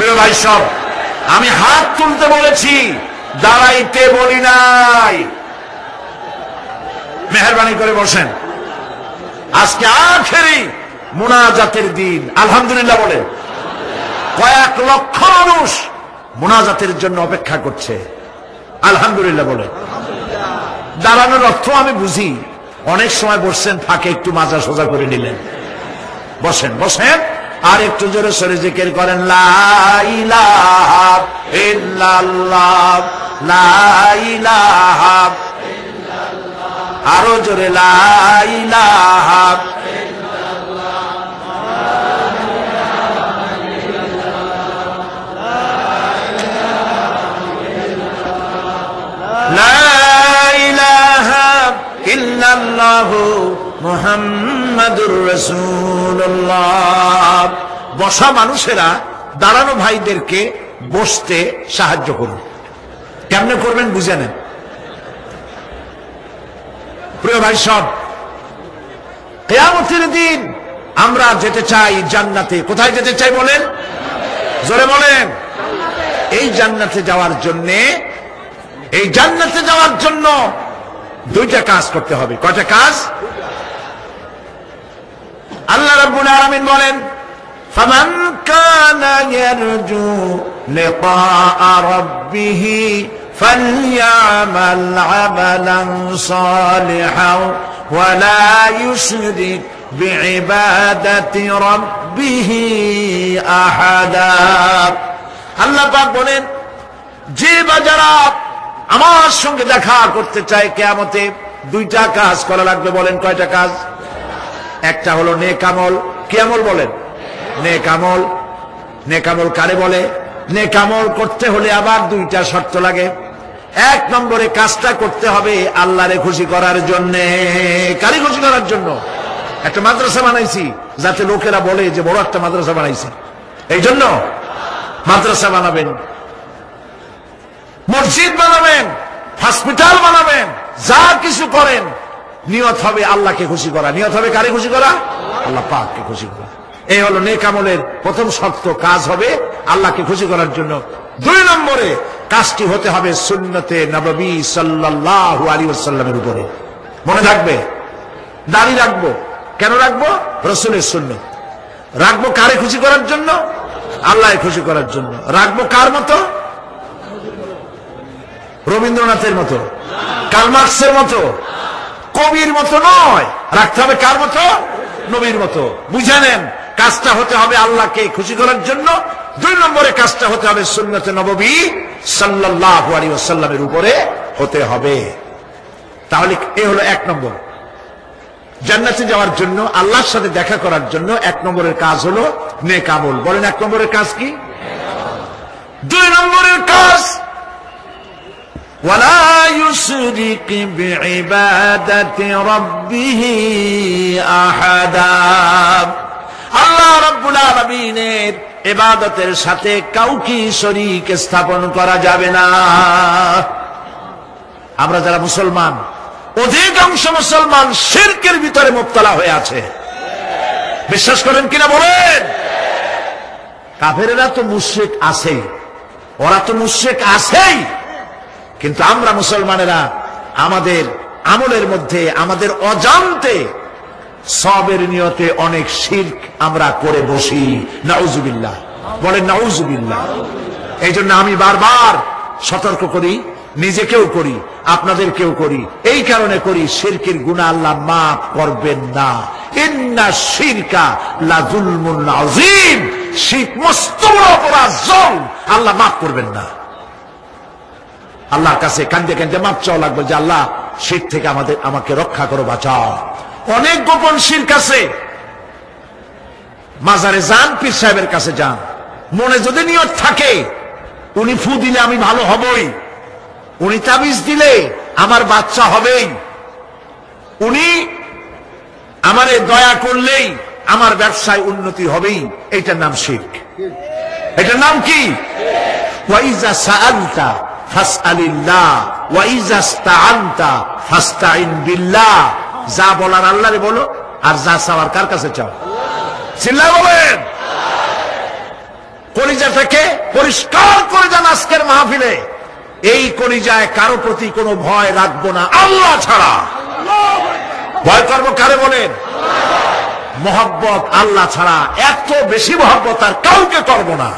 প্রিয় ভাই সব, আমি হাত তুলতে বলেছি, দাঁড়াইতে বলি নাই। মেহেরবানি করে বসেন। আজকে আখেরি মুনাজাতের দিন, আলহামদুলিল্লাহ বলে। কয়েক লক্ষ মানুষ মুনাজাতের জন্য অপেক্ষা করছে, আলহামদুলিল্লাহ বলে। দাঁড়ানোর অর্থ আমি বুঝি, অনেক সময় বসছেন, ফাঁকে একটু মাজা সোজা করে নিলেন, বসেন বসেন, আর একটু জোরে সরে জিকির করেন, লা ইলাহা ইল্লাল্লাহ, লা ইলাহা ইল্লাল্লাহ, আরো জোরে লা ইলাহা ইল্লাল্লাহু মুহাম্মাদুর রাসূলুল্লাহ। বসা মানুষেরা দাঁড়ানো ভাইদেরকে বসতে সাহায্য করুন। কেমনে করবেন বুঝে নেন। প্রিয় ভাই সব, কিয়ামতের দিন আমরা যেতে চাই জান্নাতে। কোথায় যেতে চাই বলেন? জোরে বলেন। এই জান্নাতে যাওয়ার জন্য দুইটা কাজ করতে হবে। কয়টা কাজ? আল্লাহ রাব্বুল আলামিন বলেন, ফামান কানা ইয়ারজু লিকাআ রাব্বিহ ফালইআমাল আমালান সালিহান ওয়া লা ইউশরিক বিইবাদাতি রাব্বিহ আহাদা। আল্লাহ পাক বলেন, যে বাজারা আমার সঙ্গে দেখা করতে চায় কিয়ামতে, দুইটা কাজ করা লাগবে। বলেন কয়টা কাজ? একটা হলো নেক আমল। কি আমল বলেন? নেক আমল। নেক আমল কারে বলে? নেক আমল করতে হলে আবার দুইটা শর্ত লাগে। এক নম্বরে কাজটা করতে হবে আল্লাহরে খুশি করার জন্য। কারে খুশি করার জন্য? একটা মাদ্রাসা বানাইছি যাতে লোকেরা বলে যে বড় একটা মাদ্রাসা বানাইছি, এই জন্য মাদ্রাসা বানাবেন, মসজিদ বানাবেন, হসপিটাল বানাবেন, যা কিছু করেন নিয়ত হবে আল্লাহকে খুশি করা। নিয়ত হবে কারে খুশি করা? আল্লাহ পাককে খুশি করা। এই হলো নেক আমলের প্রথম শর্ত। কাজ হবে আল্লাহকে খুশি করার জন্য। দুই নম্বরে কাজটি হতে হবে সুন্নতে নববী সাল্লাল্লাহু আলাইহি ওয়াসাল্লামের উপরে। মনে থাকবে, দাড়ি রাখবো। কেন রাখবো? রাসূলের সুন্নাত। রাখবো কারে খুশি করার জন্য? আল্লাহকে খুশি করার জন্য। রাখবো কার মতো? রবীন্দ্রনাথের মতো, কার্ল মার্কসের মতো, কবির মতো নয়। রাখতে হবে কার মতো? নবীর মতো। বুঝে নেন, কাজটা হতে হবে আল্লাহকে খুশি করার জন্য। দুই নম্বরে কাজটা হতে হবে সুন্নতে নববী সাল্লাল্লাহু আলাইহি ওয়াসাল্লামের উপরে হতে হবে। তাহলে এই হলো এক নম্বর। জান্নাতে যাওয়ার জন্য, আল্লাহর সাথে দেখা করার জন্য এক নম্বরের কাজ হলো নেক আমল। বলেন এক নম্বরের কাজ কি? দুই নম্বরের কাজ ওয়ালা ইউশরিক বিইবাদাতি রাব্বিহ আহাদা। আল্লাহ রাব্বুল আলামিনের ইবাদতের সাথে কাউকে শরীক স্থাপন করা যাবে না। আমরা যারা মুসলমান, অধিকাংশ মুসলমান শিরকের ভিতরে মুবতলা হয়ে আছে। বিশ্বাস করেন কিনা বলেন? কাফেরেরা তো মুশরিক আছেই, ওরা তো মুশরিক আছেই, কিন্তু আমরা মুসলমানেরা আমাদের আমলের মধ্যে, আমাদের অজান্তে সবের নিয়তে অনেক শিরক আমরা করে বসি। নাউজুবিল্লাহ। বলেন নাউজুবিল্লাহ। এই জন্য আমি বারবার সতর্ক করি, নিজেকেও করি, আপনাদেরকেও করি। এই কারণে করি, শিরকের গুনাহ আল্লাহ মাফ করবেন না। ইন্না শিরকা লাযুলমুন আযীম। শিরক মস্ত বড় অপরাধ, জুলম, আল্লাহ মাফ করবেন না। আল্লাহর কাছে কান্দে কান্দে মাপ চাওয়া লাগবে যে আল্লাহ শিরক থেকে আমাকে রক্ষা করো, বাঁচাও। অনেক গোপন শিরক আছে। মাজারে যান, পীর সাহেবের কাছে যান, মনে যদি নিয়ত থাকে উনি ফু দিলে আমি ভালো হবই, উনি তাবিজ দিলে আমার বাচ্চা হবেই, উনি আমারে দয়া করলেই আমার ব্যবসায় উন্নতি হবেই, এইটার নাম শিরক। এটার নাম কি? ওয়াইজা সাআলতা ফাসআলিল্লাহ ওয়াইজা ইসতাআনতা ফাসতাইন বিল্লাহ। যা বলার আল্লাহরে বলো, আর যা চাওয়ার কার কাছে চাও? চিল্লায় বলেন। কলিজা থেকে পরিষ্কার করে যান আজকের মাহফিলে, এই কলিজায় কারো প্রতি কোনো ভয় রাখবো না আল্লাহ ছাড়া। ভয় করবো কারে বলেন? মোহাব্বত আল্লাহ ছাড়া, এত বেশি মোহাব্বত আর কাউকে করবো না।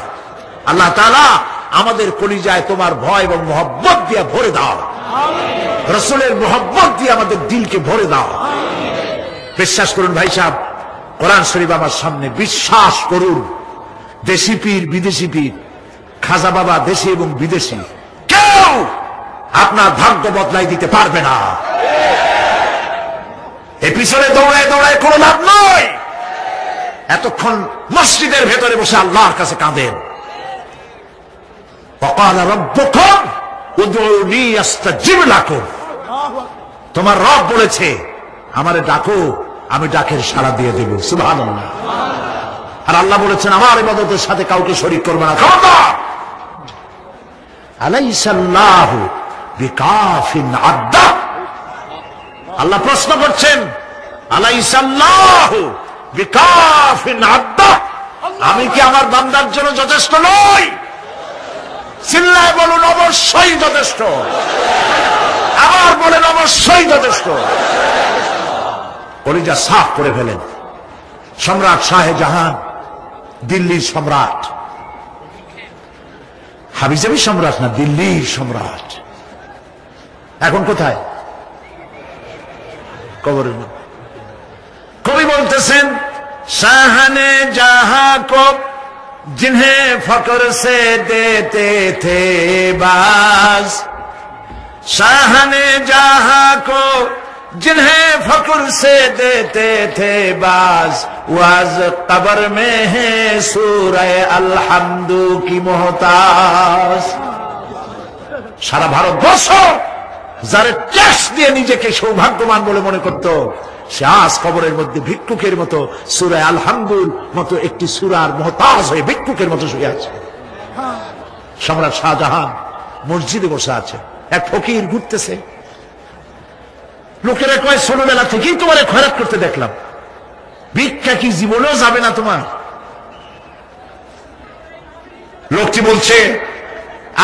আল্লাহ তাআলা আমাদের কলিজায় তোমার ভয় এবং মোহাব্বত দিয়ে ভরে দাও, রাসূলের মোহাব্বত দিয়ে আমাদের দিলকে ভরে দাও। বিশ্বাস করুন ভাই সাহেব, কোরআন শরীফ আমার সামনে, বিশ্বাস করুন, দেশি পীর বিদেশি পীর, খাজা বাবা দেশি এবং বিদেশি, কেউ আপনার ভাগ্য বদলাই দিতে পারবে না। এ পিছনে দৌড়ায় দৌড়ায় কোনো লাভ নয়। এতক্ষণ মসজিদের ভেতরে বসে আল্লাহর কাছে কাঁদেন। وقال ربكم ادعوني استجب لكم, তোমার রব বলেছে আমারে ডাকো, আমি ডাকের সাড়া দিয়ে দেব। সুবহানাল্লাহ। আর আল্লাহ বলেছেন আমার ইবাদতের সাথে কাউকে শরীক করবে না। খবরদার। আলাইসাল্লাহু বিকাফিন আব্দা, আল্লাহ প্রশ্ন করছেন আলাইসাল্লাহু বিকাফিন আব্দা, আমি কি আমার বান্দার জন্য যথেষ্ট নই? চিল্লায় বলুন অবশ্যই যথেষ্ট। আবার বলেন অবশ্যই যথেষ্ট। কলিজা সাফ করে ফেলেন। সম্রাট শাহজাহান, দিল্লির সম্রাট, হাবিজাবি সম্রাট না, দিল্লির সম্রাট। এখন কোথায়? কবরের মধ্যে। কবি বলতেছেন শাহনে জাহা কো जिन्हें फक्र से देते थे बाज, शाहने जहां को जिन्हें फक्र से देते थे बाज, वाज कब्र में है सूरह अलहम्दु की मोहताज। সারা ভারতবর্ষ যারা ট্যাক্স দিয়ে নিজেকে সৌভাগ্যবান বলে মনে করত, সে আজ কবরের মধ্যে ভিক্ষুকের মতো সূরা আলহামদুল মতো একটি সূরার মুহতাজ হয়ে ভিক্ষুকের মতো শুয়ে আছে। সম্রাট শাহজাহান মসজিদে বসে আছে, এক ফকির ঘুরতেছে। লোকেরা কয় ছোটবেলা থেকেই তোমার খয়রাত করতে দেখলাম, ভিক্ষা কি জীবনেও যাবে না তোমার? লোকটি বলছে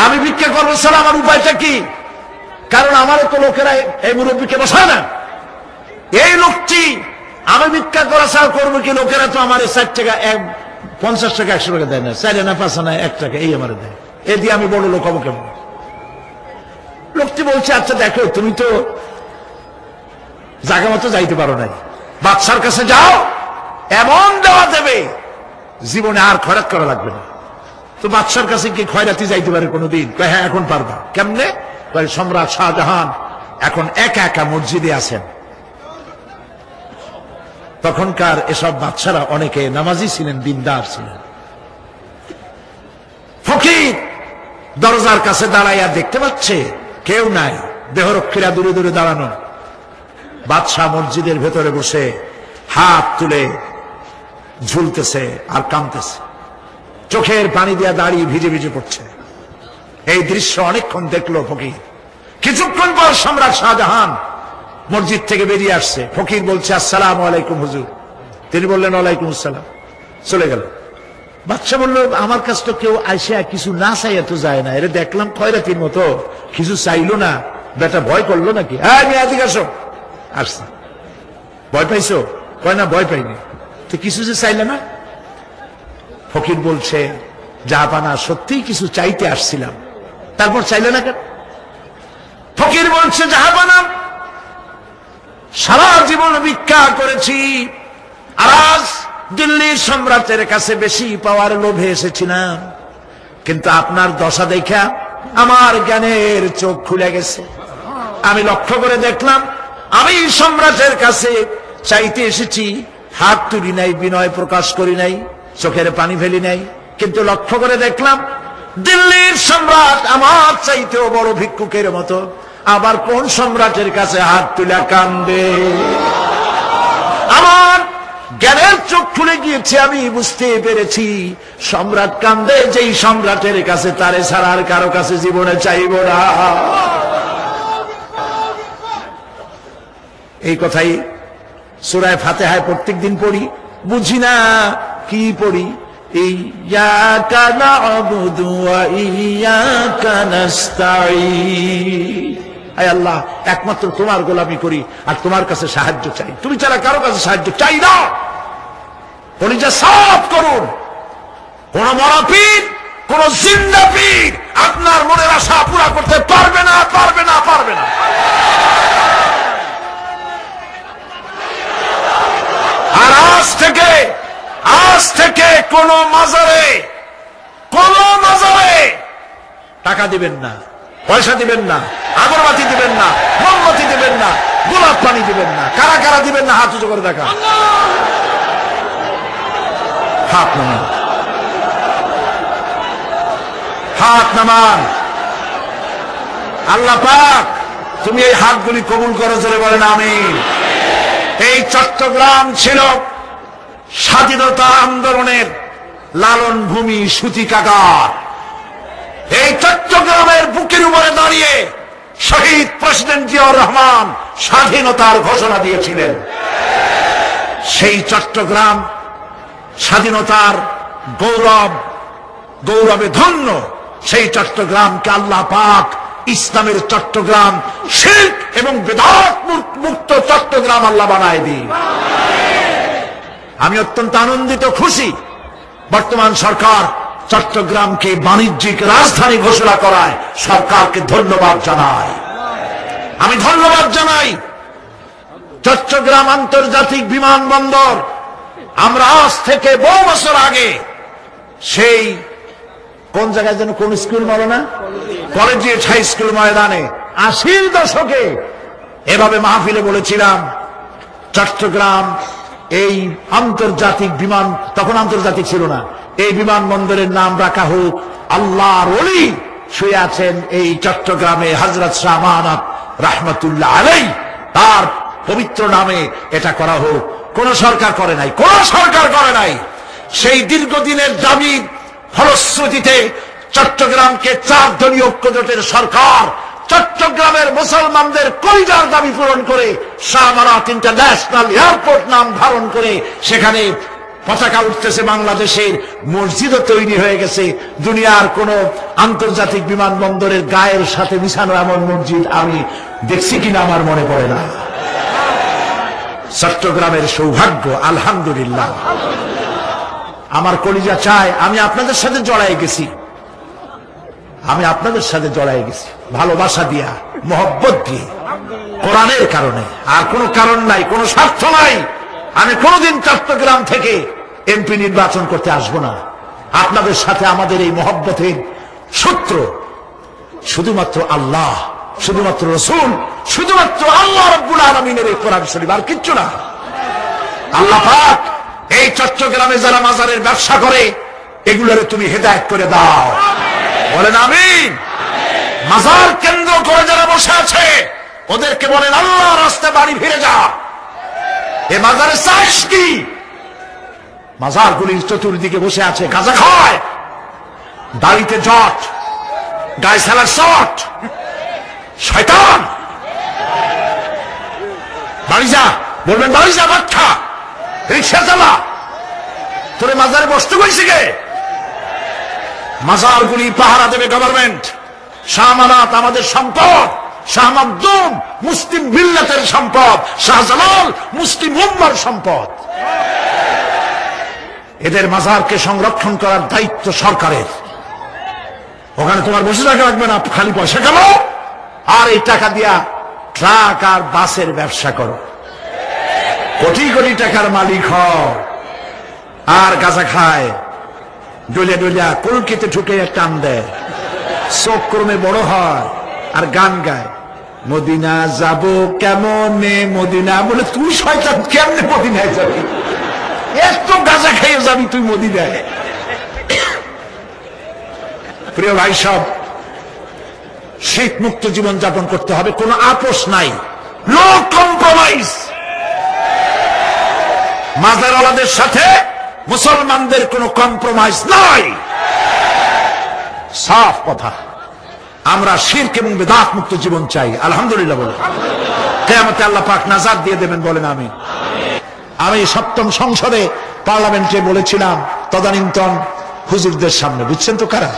আমি ভিক্ষা করবো স্যার, আমার উপায়টা কি? কারণ আমারও তো লোকেরা এই মুরব্বীকে বসায় না। এই লোকটি আমি ভিক্ষা করা ছাড়া করবো কি? লোকেরা তো আমার 60 টাকা 50 টাকা 100 টাকা দেয় না, 4 আনা 5 আনা 1 টাকা এই আমার দেয়, এ দিয়ে আমি বড় লোক হবো কেমন? লোকটি বলছে আচ্ছা দেখো, তুমি তো জায়গা মতো যাইতে পারো নাই, বাদশার কাছে যাও, এমন দেওয়া দেবে জীবনে আর খয়রাত করা লাগবে না। তো বাদশার কাছে কি খয়রাতি যাইতে পারে কোনোদিন? হ্যাঁ এখন পারবা। কেমনে? সম্রাট শাহজাহান এখন একা একা মসজিদে আছেন। তখনকার এসব বাদশারা অনেকে নামাজি ছিলেন, দিনদার ছিলেন। ফকির দরজার কাছে দাঁড়াইয়া দেখতে পাচ্ছে কেউ নাই, দেহরক্ষীরা দূরে দূরে দাঁড়ানো। বাদশাহ মসজিদের ভেতরে বসে হাত তুলে ঝুলতেছে আর কাঁদতেছে, চোখের পানি দিয়া দাঁড়িয়ে ভিজে ভিজে পড়ছে। এই দৃশ্য অনেকক্ষণ দেখলো ফকির। কিছুক্ষণ পর সম্রাট শাহজাহান মসজিদ থেকে বেরিয়ে আসছে। ফকির বলছে আসসালামু আলাইকুম হুজুর। তিনি বললেন ওয়ালাইকুম আসসালাম, চলে গেল। বাদশা বলল আমার কাছে তো কেউ আইসা কিছু না চাইয়া তো যায় না, এরা দেখলাম খয়রাতির মতো কিছু চাইলো না, বেটা ভয় করলো নাকি? হ্যাঁ এদিকে আসো। আসছে। ভয় পাইছো? কয় না ভয় পাইনি। তো কিছু যে চাইলে না? ফকির বলছে জাহাপানা সত্যিই কিছু চাইতে আসছিলাম, তারপর চাইলে না কেন? ফকির বলছে জাহাপানা সারা জীবন ভিক্ষা করেছি, আর আজ দিল্লির সম্রাটের কাছে বেশি পাওয়ার লোভে এসেছিলাম, কিন্তু আপনার দশা দেখা আমার জ্ঞানের চোখ খুলে গেছে। আমি লক্ষ্য করে দেখলাম আমি সম্রাটের কাছে চাইতে এসেছি, হাত তুলি নাই, বিনয় প্রকাশ করি নাই, চোখের পানি ফেলি নাই, কিন্তু লক্ষ্য করে দেখলাম দিল্লির সম্রাট আমার চাইতেও বড় ভিক্ষুকের মতো। আবার কোন সম্রাটের কাছে হাত তুলে কান্দে? আমার জ্ঞানের চোখ খুলে গিয়েছে, আমি বুঝতে পেরেছি সম্রাট কান্দে যেই সম্রাটের কাছে, তারে ছাড়া আর কারো কাছে জীবনে চাইব না। এই কথাই সূরা ফাতিহায় প্রত্যেক দিন পড়ি, বুঝি না কি পড়ি, ইয়্যাকা না'বুদু ওয়া ইয়্যাকা নাস্তাঈন। হে আল্লাহ, একমাত্র তোমার গোলামি করি আর তোমার কাছে সাহায্য চাই, তুমি ছাড়া কারো কাছে সাহায্য চাই না। কলিজা সাফ করুন। কোন মরা পীর, কোন জিন্দা পীর আপনার মনের আশা পুরা করতে পারবে না, পারবে না, পারবে না। আর আজ থেকে কোন মাজারে টাকা দিবেন না, পয়সা দিবেন না, আগরবাতি দিবেন না, মোমবাতি দিবেন না, গোলাপ পানি দিবেন না। কারা কারা দিবেন না হাত উঁচু করে দেখা। হাত নামান, হাত নামান। আল্লাহ পাক তুমি এই হাতগুলি কবুল করো, জোরে বলেন আমিন। এই চট্টগ্রাম ছিল স্বাধীনতা আন্দোলনের লালন ভূমি, সূতিকাগার। এই চট্টগ্রামের বুকের উপরে দাঁড়িয়ে শহীদ প্রেসিডেন্ট জিয়াউর রহমান স্বাধীনতার ঘোষণা দিয়েছিলেন। সেই চট্টগ্রাম স্বাধীনতার গৌরবে ধন্য। সেই চট্টগ্রামকে আল্লাহ পাক ইসলামের চট্টগ্রাম, শিরক এবং বিদআত মুক্ত চট্টগ্রাম আল্লাহ বানায় দিন। আমি অত্যন্ত আনন্দিত, খুশি বর্তমান সরকার চট্টগ্রামকে বাণিজ্যিক রাজধানী ঘোষণা করায় সরকারকে ধন্যবাদ জানাই। আমি ধন্যবাদ জানাই চট্টগ্রাম আন্তর্জাতিক বিমানবন্দর। আমরা আজ থেকে বহু বছর আগে সেই কোন জায়গায় যেন কোন স্কুল বলো না, কলেজিয়েট হাই স্কুল ময়দানে 80-র দশকে এভাবে মাহফিলে বলেছিলাম চট্টগ্রাম এই আন্তর্জাতিক বিমান, তখন আন্তর্জাতিক ছিল না, এই বিমানবন্দরের নাম রাখা হোক আল্লাহর ওলি শুয়ে আছেন এই চট্টগ্রামে হযরত শাহ আমানত রাহমাতুল্লাহ আলাইহি, তার পবিত্র নামে এটা করা হোক। কোন সরকার করে নাই, কোন সরকার করে নাই। সেই দীর্ঘদিনের দাবির ফলশ্রুতিতে চট্টগ্রামকে 4 দলীয় ঐক্যজোটের সরকার চট্টগ্রামের মুসলমানদের কলিজার দাবি পূরণ করে শাহ আমানত ইন্টারন্যাশনাল এয়ারপোর্ট নাম ধারণ করে সেখানে পতাকা উঠতেছে বাংলাদেশের। মসজিদও তৈরি হয়ে গেছে। দুনিয়ার কোন আন্তর্জাতিক বিমানবন্দরের গায়ের সাথে মিশানো এমন মসজিদ আমি দেখছি কিনা আমার মনে পড়ে না। চট্টগ্রামের সৌভাগ্য, আলহামদুলিল্লাহ। আমার কলিজা চায় আমি আপনাদের সাথে জড়াই গেছি, আমি আপনাদের সাথে জড়াই গেছি ভালোবাসা দিয়া, মহব্বত দিয়ে, কোরআনের কারণে। আর কোনো কারণ নাই, কোনো স্বার্থ নাই। আমি কোনদিন চট্টগ্রাম থেকে এমপি নির্বাচন করতে আসবো না। আপনাদের সাথে আমাদের এই মহব্বতের সূত্র শুধুমাত্র আল্লাহ, শুধুমাত্র রাসূল, শুধুমাত্র আল্লাহ রাব্বুল আলামিনের এই কোরআন শরীফ, আর কিচ্ছু না। আল্লাহ পাক এই চট্টগ্রামে যারা মাজারের ব্যবসা করে এগুলোরে তুমি হেদায়েত করে দাও, বলেন আমিন। মাজার কেন্দ্র করে যারা বসে আছে ওদেরকে বলেন আল্লাহ রাস্তায় বাড়ি ফিরে যা। এ মাজারে চাষ কি? মাজারগুলির চতুর্দিকে বসে আছে, গাঁজা খায়, দাড়িতে জট, গায়ে সালার শট, শয়তান। বাড়ি যা, বলবেন বাড়ি যা, বাচ্চা রিক্সা চালা, তোরে মাজারে বসতে কইছে কে? মাজারগুলি পাহারা দেবে গভর্নমেন্ট। শাহ আমানত আমাদের সম্পদ, শাহ মাকদুম মুসলিম মিল্লাতের সম্পদ, শাহজালাল মুসলিম উম্মার সম্পদ। এদের মাজারকে সংরক্ষণ করার দায়িত্ব সরকারের। ওখানে তোমার বসে থাকা লাগবে না, খালি পয়সা কামাও আর এই টাকা দিয়া ট্রাক আর বাসের ব্যবসা করো, কোটি কোটি টাকার মালিক হও, আর গাঁজা খায়, ডলিয়া ডলিয়া কলকিতে ঠুকে টান দেয়, চোখ ক্রমে বড় হয় আর গান গায়, মদিনা যাব কেমনে মদিনা। বলে তুই শয়তান, কেমনে মদিনায় যাবি? এত গাঁজা খাইয়ে যাবি তুই মদিনায়? প্রিয় ভাই সব, শীত মুক্ত জীবন যাপন করতে হবে, কোনো আপোষ নাই, নো কম্প্রোমাইজ। মাজারওয়ালাদের সাথে মুসলমানদের কোনো কম্প্রোমাইজ নাই, সাফ কথা। আমরা শিরক এবং বিদআত মুক্ত জীবন চাই, আলহামদুলিল্লাহ বলে। কিয়ামতে আল্লাহ পাক নাজাত দিয়ে দেবেন, বলেন আমিন। আমি 7ম সংসদে পার্লামেন্টে বলেছিলাম তদানীন্তন হুজুরদের সামনে, বুঝছেন তো কারা,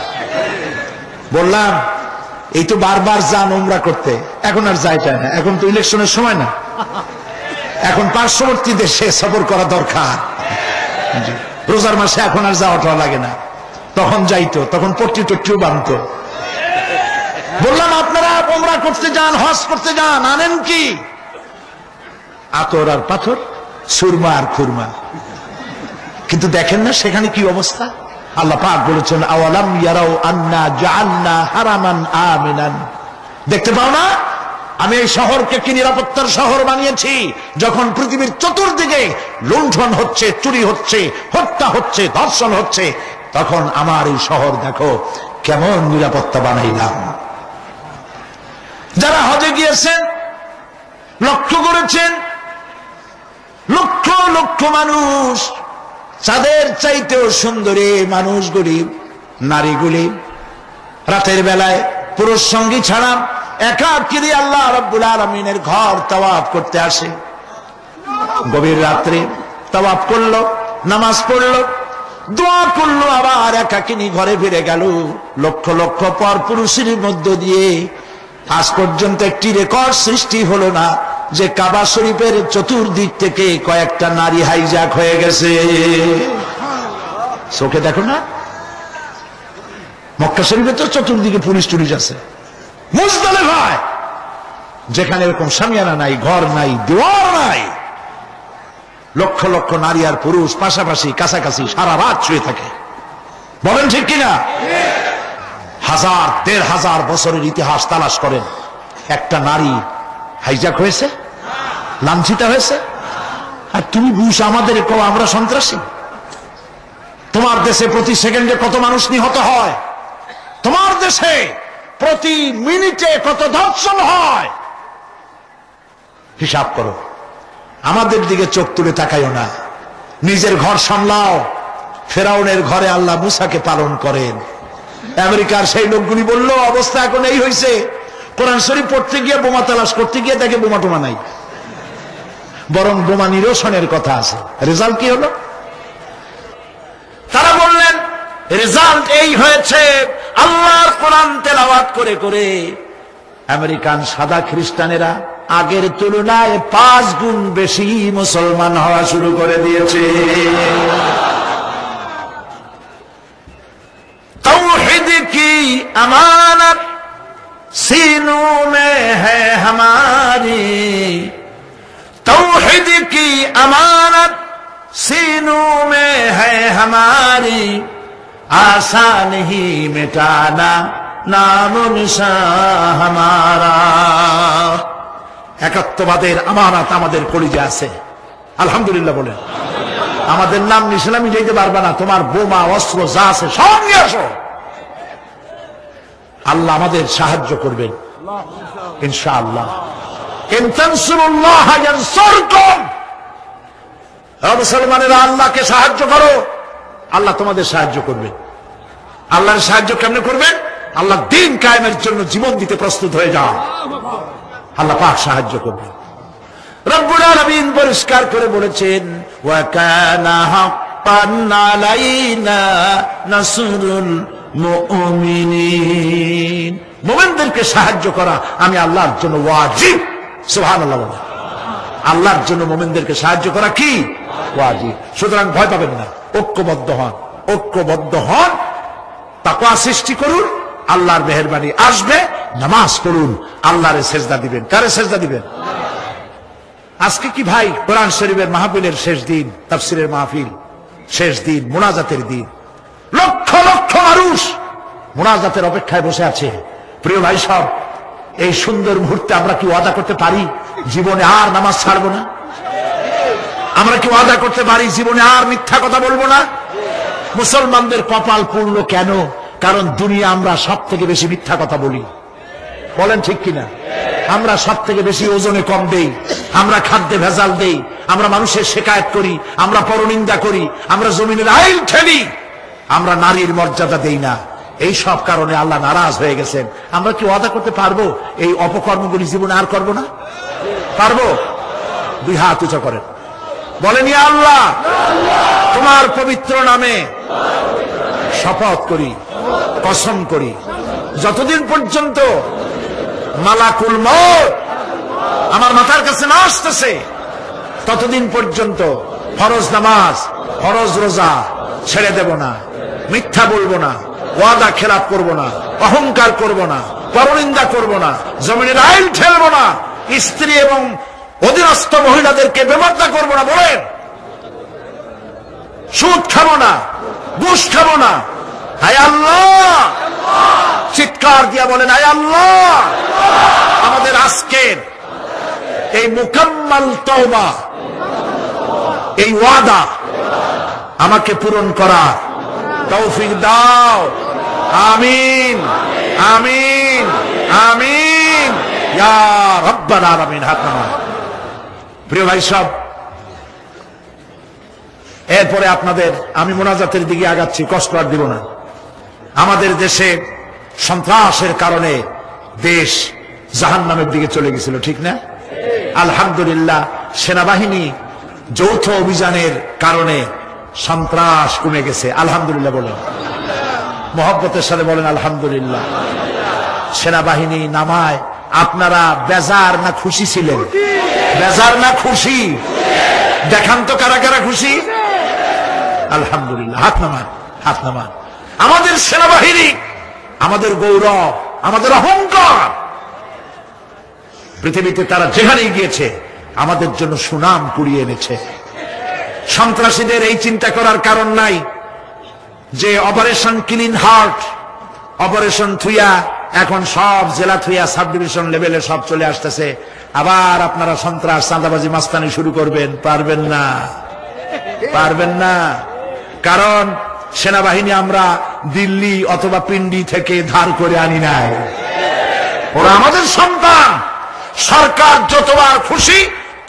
বললাম এই তো বারবার যান উমরা করতে, এখন আর যাইতে না, এখন তো ইলেকশনের সময় না, এখন পার্শ্ববর্তী দেশে সফর করা দরকার, রোজার মাসে এখন আর যাওয়াটা লাগে না, তখন যাইতো, তখন পট্টি টট্টিও বাঁধতো। বললাম আপনারা উমরা করতে যান, হজ করতে যান, আনেন কি আতর আর পাথর, সুরমা আর খুরমা, কিন্তু দেখেন না সেখানে কি অবস্থা। আল্লাহ পাক বলেছেন আওয়ালাম ইয়ারাউ আন্না জাআলনা হারামান আমিনান, দেখতে পাও না আমি এই শহরকে কি নিরাপত্তার শহর বানিয়েছি। যখন পৃথিবীর চতুর্দিকে লুণ্ঠন হচ্ছে, চুরি হচ্ছে, হত্যা হচ্ছে, ধর্ষণ হচ্ছে, তখন আমার এই শহর দেখো কেমন নিরাপত্তা বানাইলাম। যারা হজে গিয়েছেন লক্ষ্য করেছেন লক্ষ লক্ষ মানুষ, চাঁদের চাইতেও সুন্দরী মানুষগুলি, নারীগুলি রাতের বেলায় পুরুষ সঙ্গী ছাড়া একাকিনী আল্লাহ রাব্বুল আলামিনের ঘর তাওয়াফ করতে আসে। গভীর রাত্রে তাওয়াফ করলো, নামাজ পড়লো, দোয়া করলো, আবার একাকিনী ঘরে ফিরে গেল। লক্ষ লক্ষ পর পুরুষের মধ্য দিয়ে আজ পর্যন্ত একটি রেকর্ড সৃষ্টি হলো না যে কাবা শরীফের চতুর্দিক থেকে কয়েকটা নারী হাইজ্যাক হয়ে গেছে। চোখে দেখো না, মক্কা শরীফে তো চতুর্দিকে পুলিশ টুলিশ আছে, মুজদালিফায় যেখানে এরকম শামিয়ানা নাই, ঘর নাই, দেওয়ার নাই, লক্ষ লক্ষ নারী আর পুরুষ পাশাপাশি কাছাকাছি সারা রাত শুয়ে থাকে। বলেন ঠিক কিনা? হাজার দেড় হাজার বছরের ইতিহাস তালাশ করেন, একটা নারী হাইজ্যাক হয়েছে, লাঞ্ছিত হয়েছে। আর তুমি বুঝ আমাদের আমরা সন্ত্রাসী। তোমার দেশে প্রতি সেকেন্ডে কত মানুষ নিহত হয়, তোমার দেশে প্রতি মিনিটে কত ধর্ষণ হয়, হিসাব করো। আমাদের দিকে চোখ তুলে তাকাইও না, নিজের ঘর সামলাও। ফেরাউনের ঘরে আল্লাহ মুসাকে পালন করেন। আমেরিকার সেই লোকগুলি বলল অবস্থা এখন এই হয়েছে, কোরআন শরীফ পড়তে গিয়ে বোমা তালাশ করতে গিয়ে দেখে বোমা টোমা নাই, বরং বোমা নিরসনের কথা আছে। রেজাল্ট কি হলো? তারা বললেন রেজাল্ট এই হয়েছে, আল্লাহর কোরআন তেলাওয়াত করে করে আমেরিকান সাদা খ্রিস্টানেরা আগের তুলনায় 5 গুণ বেশি মুসলমান হওয়া শুরু করে দিয়েছে। तौहीद की अमानत सीनों में है हमारी, तौहीद की अमानत सीनों में है हमारी, आसान ही मिटाना नाम निशान हमारा। একাত্মবাদের আমানত আমাদের কলিজে আছে, আলহামদুলিল্লাহ বলেন। আমাদের নাম নিশানামি যাইতে পারবে না, তোমার বোমা অস্ত্র যা আছে সব নিয়ে আসো, আল্লাহ আমাদের সাহায্য করবেন ইনশাআল্লাহ। ইন তানসুরুল্লাহ ইয়ানসুরকুম, মুসলমানেরা আল্লাহকে সাহায্য করো, আল্লাহ তোমাদের সাহায্য করবেন। আল্লাহর সাহায্য কেমনে করবেন? আল্লাহ দ্বীন কায়েমের জন্য জীবন দিতে প্রস্তুত হয়ে যাও, আল্লাহ পাক সাহায্য করবেন। রব্বুল আলামিন পরিষ্কার করে বলেছেন ওয়া কানা হাক্কান আলাইনা নাসরুল মুমিনিন, মুমিনদেরকে সাহায্য করা আমি আল্লাহর জন্য ওয়াজিব। সুবহানাল্লাহ বলেন। আল্লাহর জন্য মুমিনদেরকে সাহায্য করা কি ওয়াজিব। সুতরাং ভয় পাবেন না, ঐক্যবদ্ধ হন, ঐক্যবদ্ধ হন, তাকওয়া সৃষ্টি করুন, আল্লাহর মেহেরবানি আসবে। নামাজ পড়ুন, আল্লাহরে সেজদা দিবেন। কারে সেজদা দিবেন? আজকে কি ভাই কোরআন শরীফের মাহফিলের শেষ দিন, তাফসীরের মাহফিল শেষ দিন, মুনাজাতের দিন, লক্ষ লক্ষ মানুষ মুনাজাতের অপেক্ষায় বসে আছে। প্রিয় ভাই সব, এই সুন্দর মুহূর্তে আমরা কি ওয়াদা করতে পারি জীবনে আর নামাজ ছাড়বো না? আমরা কি ওয়াদা করতে পারি জীবনে আর মিথ্যা কথা বলবো না? মুসলমানদের কপাল পূর্ণ কেন? কারণ দুনিয়া আমরা সব থেকে বেশি মিথ্যা কথা বলি। বলেন ঠিক কিনা? আমরা সব থেকে বেশি ওজনে কম দেই, আমরা খাদ্যে ভেজাল দেই, আমরা মানুষের শিকায়ত করি, আমরা পরনিন্দা করি, আমরা জমিনের আইল ঠেলি, আমরা নারীর মর্যাদা দেই না। এই সব কারণে আল্লাহ নারাজ হয়ে গেছেন। আমরা কি ওয়াদা করতে পারবো এই অপকর্মগুলি জীবনে আর করবো না? পারবো? দুই হাত উঁচু করেন, বলেন ইয়া আল্লাহ। তোমার পবিত্র নামে শপথ করি, কসম করি, যতদিন পর্যন্ত মালাকুল মউত আমার মাথার কাছে না আসতেছে ততদিন পর্যন্ত ফরজ নামাজ, ফরজ রোজা ছেড়ে দেব না, মিথ্যা বলবো না, ওয়াদা খেলাপ করব না, অহংকার করব না, পরনিন্দা করব না, জমিনের আইন ঠেলবো না, স্ত্রী এবং অধীনস্থ মহিলাদেরকে বেপরদা করব না। বলেন, সুদ খাবো না, ঘুষ খাবো না। হায় আল্লাহ, চিৎকার দিয়া বলেন হায় আল্লাহ, আমাদের আজকের এই মুকাম্মাল তওবা, এই ওয়াদা আমাকে পূরণ করার তৌফিক দাও। আমিন, আমিন, আমিন ইয়া রাব্বাল আলামিন। হাত নামান। প্রিয় ভাই সব, এরপরে আপনাদের আমি মোনাজাতের দিকে আগাচ্ছি, কষ্ট আর দিব না। আমাদের দেশে সন্ত্রাসের কারণে দেশ জাহান্নামের দিকে চলে গেছিল, ঠিক না? আলহামদুলিল্লাহ, সেনাবাহিনী যৌথ অভিযানের কারণে সন্ত্রাস কমে গেছে। আলহামদুলিল্লাহ বলেন, মহব্বতের সাথে বলেন আলহামদুলিল্লাহ। সেনাবাহিনী নামায় আপনারা বেজার না খুশি ছিলেন? বেজার না খুশি? দেখান তো কারা কারা খুশি। আলহামদুলিল্লাহ, হাত নামান, হাত নামান। আমাদের সেনাবাহিনী আমাদের গৌরব, আমাদের অহংকার। পৃথিবীতে তারা যেখানেই গিয়েছে আমাদের জন্য সুনাম কুড়িয়ে এনেছে। সন্ত্রাসীদের এই চিন্তা করার কারণ নাই যে অপারেশন ক্লিন হার্ট, অপারেশন থুইয়া এখন সব জেলা থুইয়া সাব ডিভিশন লেভেলে সব চলে আসতেছে। আবার আপনারা সন্ত্রাস, চাঁদাবাজি, মাস্তানি শুরু করবেন, পারবেন না, পারবেন না। কারণ সেনাবাহিনী আমরা দিল্লি অথবা পিন্ডি থেকে ধার করে আনি নাই, ওরা আমাদের সন্তান। সরকার যতবার খুশি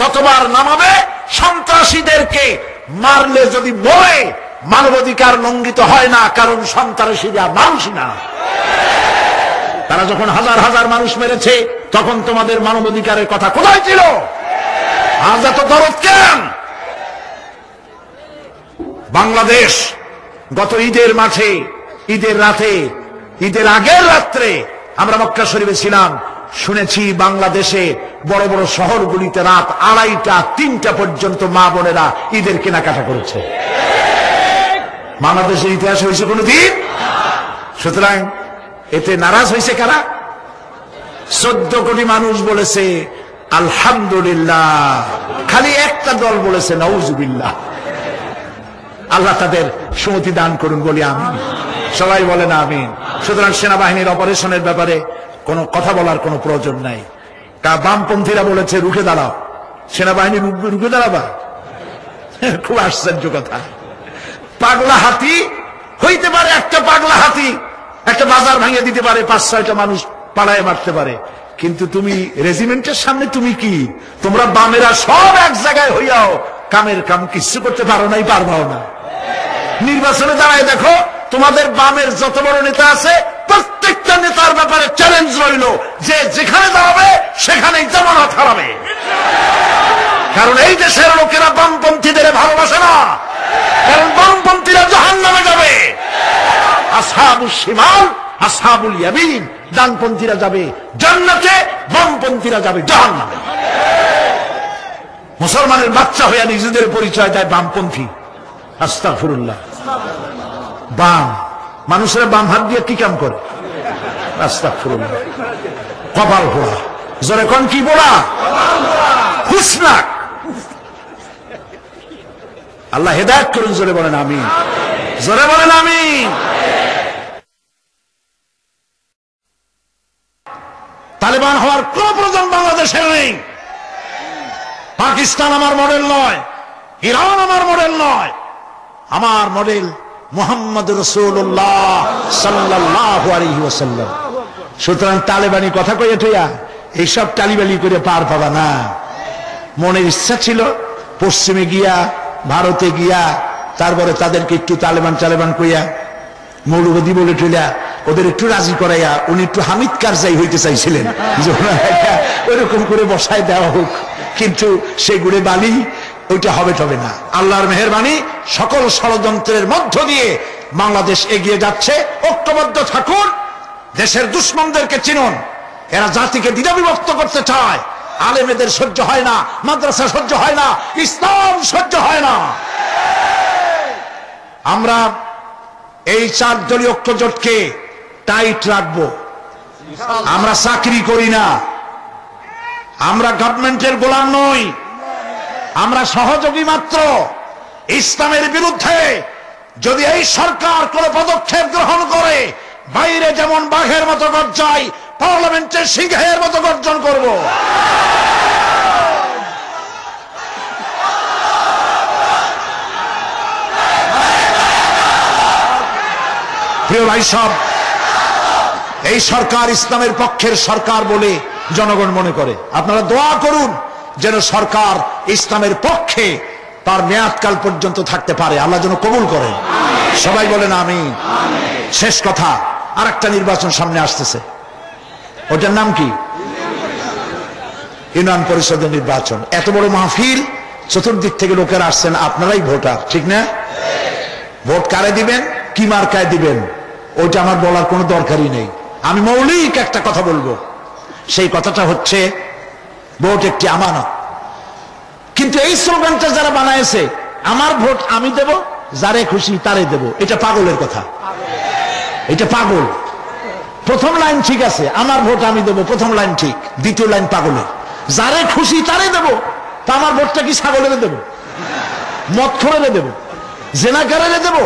ততবার নামাবে। সন্ত্রাসীদেরকে মারলে যদি মরে মানবাধিকার লঙ্ঘিত হয় না, কারণ সন্ত্রাসীরা মানুষই না। তারা যখন হাজার হাজার মানুষ মেরেছে তখন তোমাদের মানবাধিকারের কথা কোথায় ছিল? আজ এত দরদ কেন? বাংলাদেশ গত ঈদের মাঠে, ঈদের রাতে, ঈদের আগের রাত্রে আমরা মক্কা শরীফে ছিলাম। শুনেছি বাংলাদেশে বড় বড় শহরগুলিতে রাত 2:30, 3টা পর্যন্ত মা বোনেরা ঈদের কেনাকাটা করেছে। বাংলাদেশের ইতিহাসে হয়েছে কোনদিন? সুতরাং এতে নারাজ হয়েছে কারা? 14 কোটি মানুষ বলেছে আলহামদুলিল্লাহ, খালি একটা দল বলেছে নাউজুবিল্লাহ। আল্লাহ তাদের সুমতি দান করুন, বলি আমিন। সবাই বলেন আমিন। সুতরাং সেনাবাহিনীর অপারেশনের ব্যাপারে কোন কথা বলার কোন প্রয়োজন নাই। বামপন্থীরা বলেছে রুখে দাঁড়াও, সেনাবাহিনী রুখে দাঁড়াবা? খুব আশ্চর্য কথা। পাগলা হাতি হইতে পারে, একটা পাগলা হাতি একটা বাজার ভাঙিয়ে দিতে পারে, 5-6টা মানুষ পাড়ায় মারতে পারে, কিন্তু তুমি রেজিমেন্টের সামনে তুমি কি? তোমরা বামেরা সব এক জায়গায় হইয়াও কামের কাম কিছু করতে পারো নাই, পারবাও না। নির্বাচনে দাঁড়ায় দেখো, তোমাদের বামের যত বড় নেতা আছে প্রত্যেকটা নেতার ব্যাপারে চ্যালেঞ্জ রইল যে যেখানে দাঁড়াবে সেখানেই জামানত হারাবে। কারণ এই দেশের লোকেরা বামপন্থীদের ভালোবাসে না, কারণ বামপন্থীরা জাহান্নামে যাবে। আসহাবুল শিমাল, আসহাবুল ইয়ামিন, ডানপন্থীরা যাবে জান্নাতে, বামপন্থীরা যাবে জাহান্নামে। মুসলমানের বাচ্চা হইয়া নিজেদের পরিচয় দেয় বামপন্থী। আস্তাগফিরুল্লাহ। বাম মানুষেরা বাম হাত দিয়ে কি কাম করে? আস্তাগফিরুল্লাহ। কপাল পোড়া, জোরে কোন কি পোড়া? হুসনাক। আল্লাহ হেদায়েত করুন, জোরে বলেন আমিন, জোরে বলেন আমিন। তালেবান হওয়ার কোন প্রয়োজন বাংলাদেশে নেই। পাকিস্তান আমার মডেল নয়, ইরান আমার মডেল নয়, আমার মডেল মুহাম্মদ রাসূলুল্লাহ সাল্লাল্লাহু আলাইহি ওয়াসাল্লাম। সুতরাং তালেবানি কথা কইয়া টইয়া এইসব টালিবালি করে পার পাবা না। মনের ইচ্ছা ছিল পশ্চিমে গিয়া, ভারতে গিয়া, তারপরে তাদেরকে একটু তালেবান চালেবান কইয়া, মৌলবাদী বলে টইলা ওদের একটু রাজি করাইয়া উনি একটু হামিদ কারজাই হইতে চাইছিলেন, ওইরকম করে বসায় দেওয়া হোক। কিন্তু সে গুড়ে বালি ওইটা হবে তবে না। আল্লাহর মেহেরবানি, সকল ষড়যন্ত্রের মধ্য দিয়ে বাংলাদেশ এগিয়ে যাচ্ছে। ঐক্যবদ্ধ থাকুন, দেশের দুশ্মনদেরকে চিনুন। এরা জাতিকে দ্বিধা বিভক্ত করতে চায়। আলেমেদের সহ্য হয় না, মাদ্রাসা সহ্য হয় না, ইসলাম সহ্য হয় না। আমরা এই 4 দলীয় ঐক্যজোটকে টাইট রাখবো। আমরা চাকরি করি না, আমরা গভর্নমেন্টের গোলাম নই, আমরা সহযোগী মাত্র। ইসলামের বিরুদ্ধে যদি এই সরকার কোন পদক্ষেপ গ্রহণ করে, বাইরে যেমন বাঘের মতো গর্জায়, পার্লামেন্টের সিংহের মতো গর্জন করব। প্রিয় ভাই সব, এই সরকার ইসলামের পক্ষের সরকার বলে জনগণ মনে করে। আপনারা দোয়া করুন যেন সরকার ইসলামের পক্ষে তার মেয়াদকাল পর্যন্ত থাকতে পারে, আল্লাহ যেন কবুল করে। সবাই বলেন আমিন। শেষ কথা, আর একটা নির্বাচন সামনে আসতেছে, ওটার নাম কি? ইউনিয়ন পরিষদের নির্বাচন। এত বড় মাহফিল, চতুর্দিক থেকে লোকেরা আসছেন, আপনারাই ভোটার, ঠিক না? ভোট কারে দিবেন, কি মার্কায় দিবেন, ওইটা আমার বলার কোনো দরকারই নেই। আমি মৌলিক একটা কথা বলবো, সেই কথাটা হচ্ছে ভোট একটি আমানত। কিন্তু এই স্লোগানটা যারা বানায়েছে, আমার ভোট আমি দেব, যারে খুশি তারে দেব, এটা পাগলের কথা, এটা পাগল। প্রথম লাইন ঠিক আছে, আমার ভোট আমি দেব, প্রথম লাইন ঠিক, দ্বিতীয় লাইন পাগলের। যারে খুশি তারে দেব, তা আমার ভোটটা কি ছাগলের দেব, মদখোরের দেব, জেনাকারের দেব?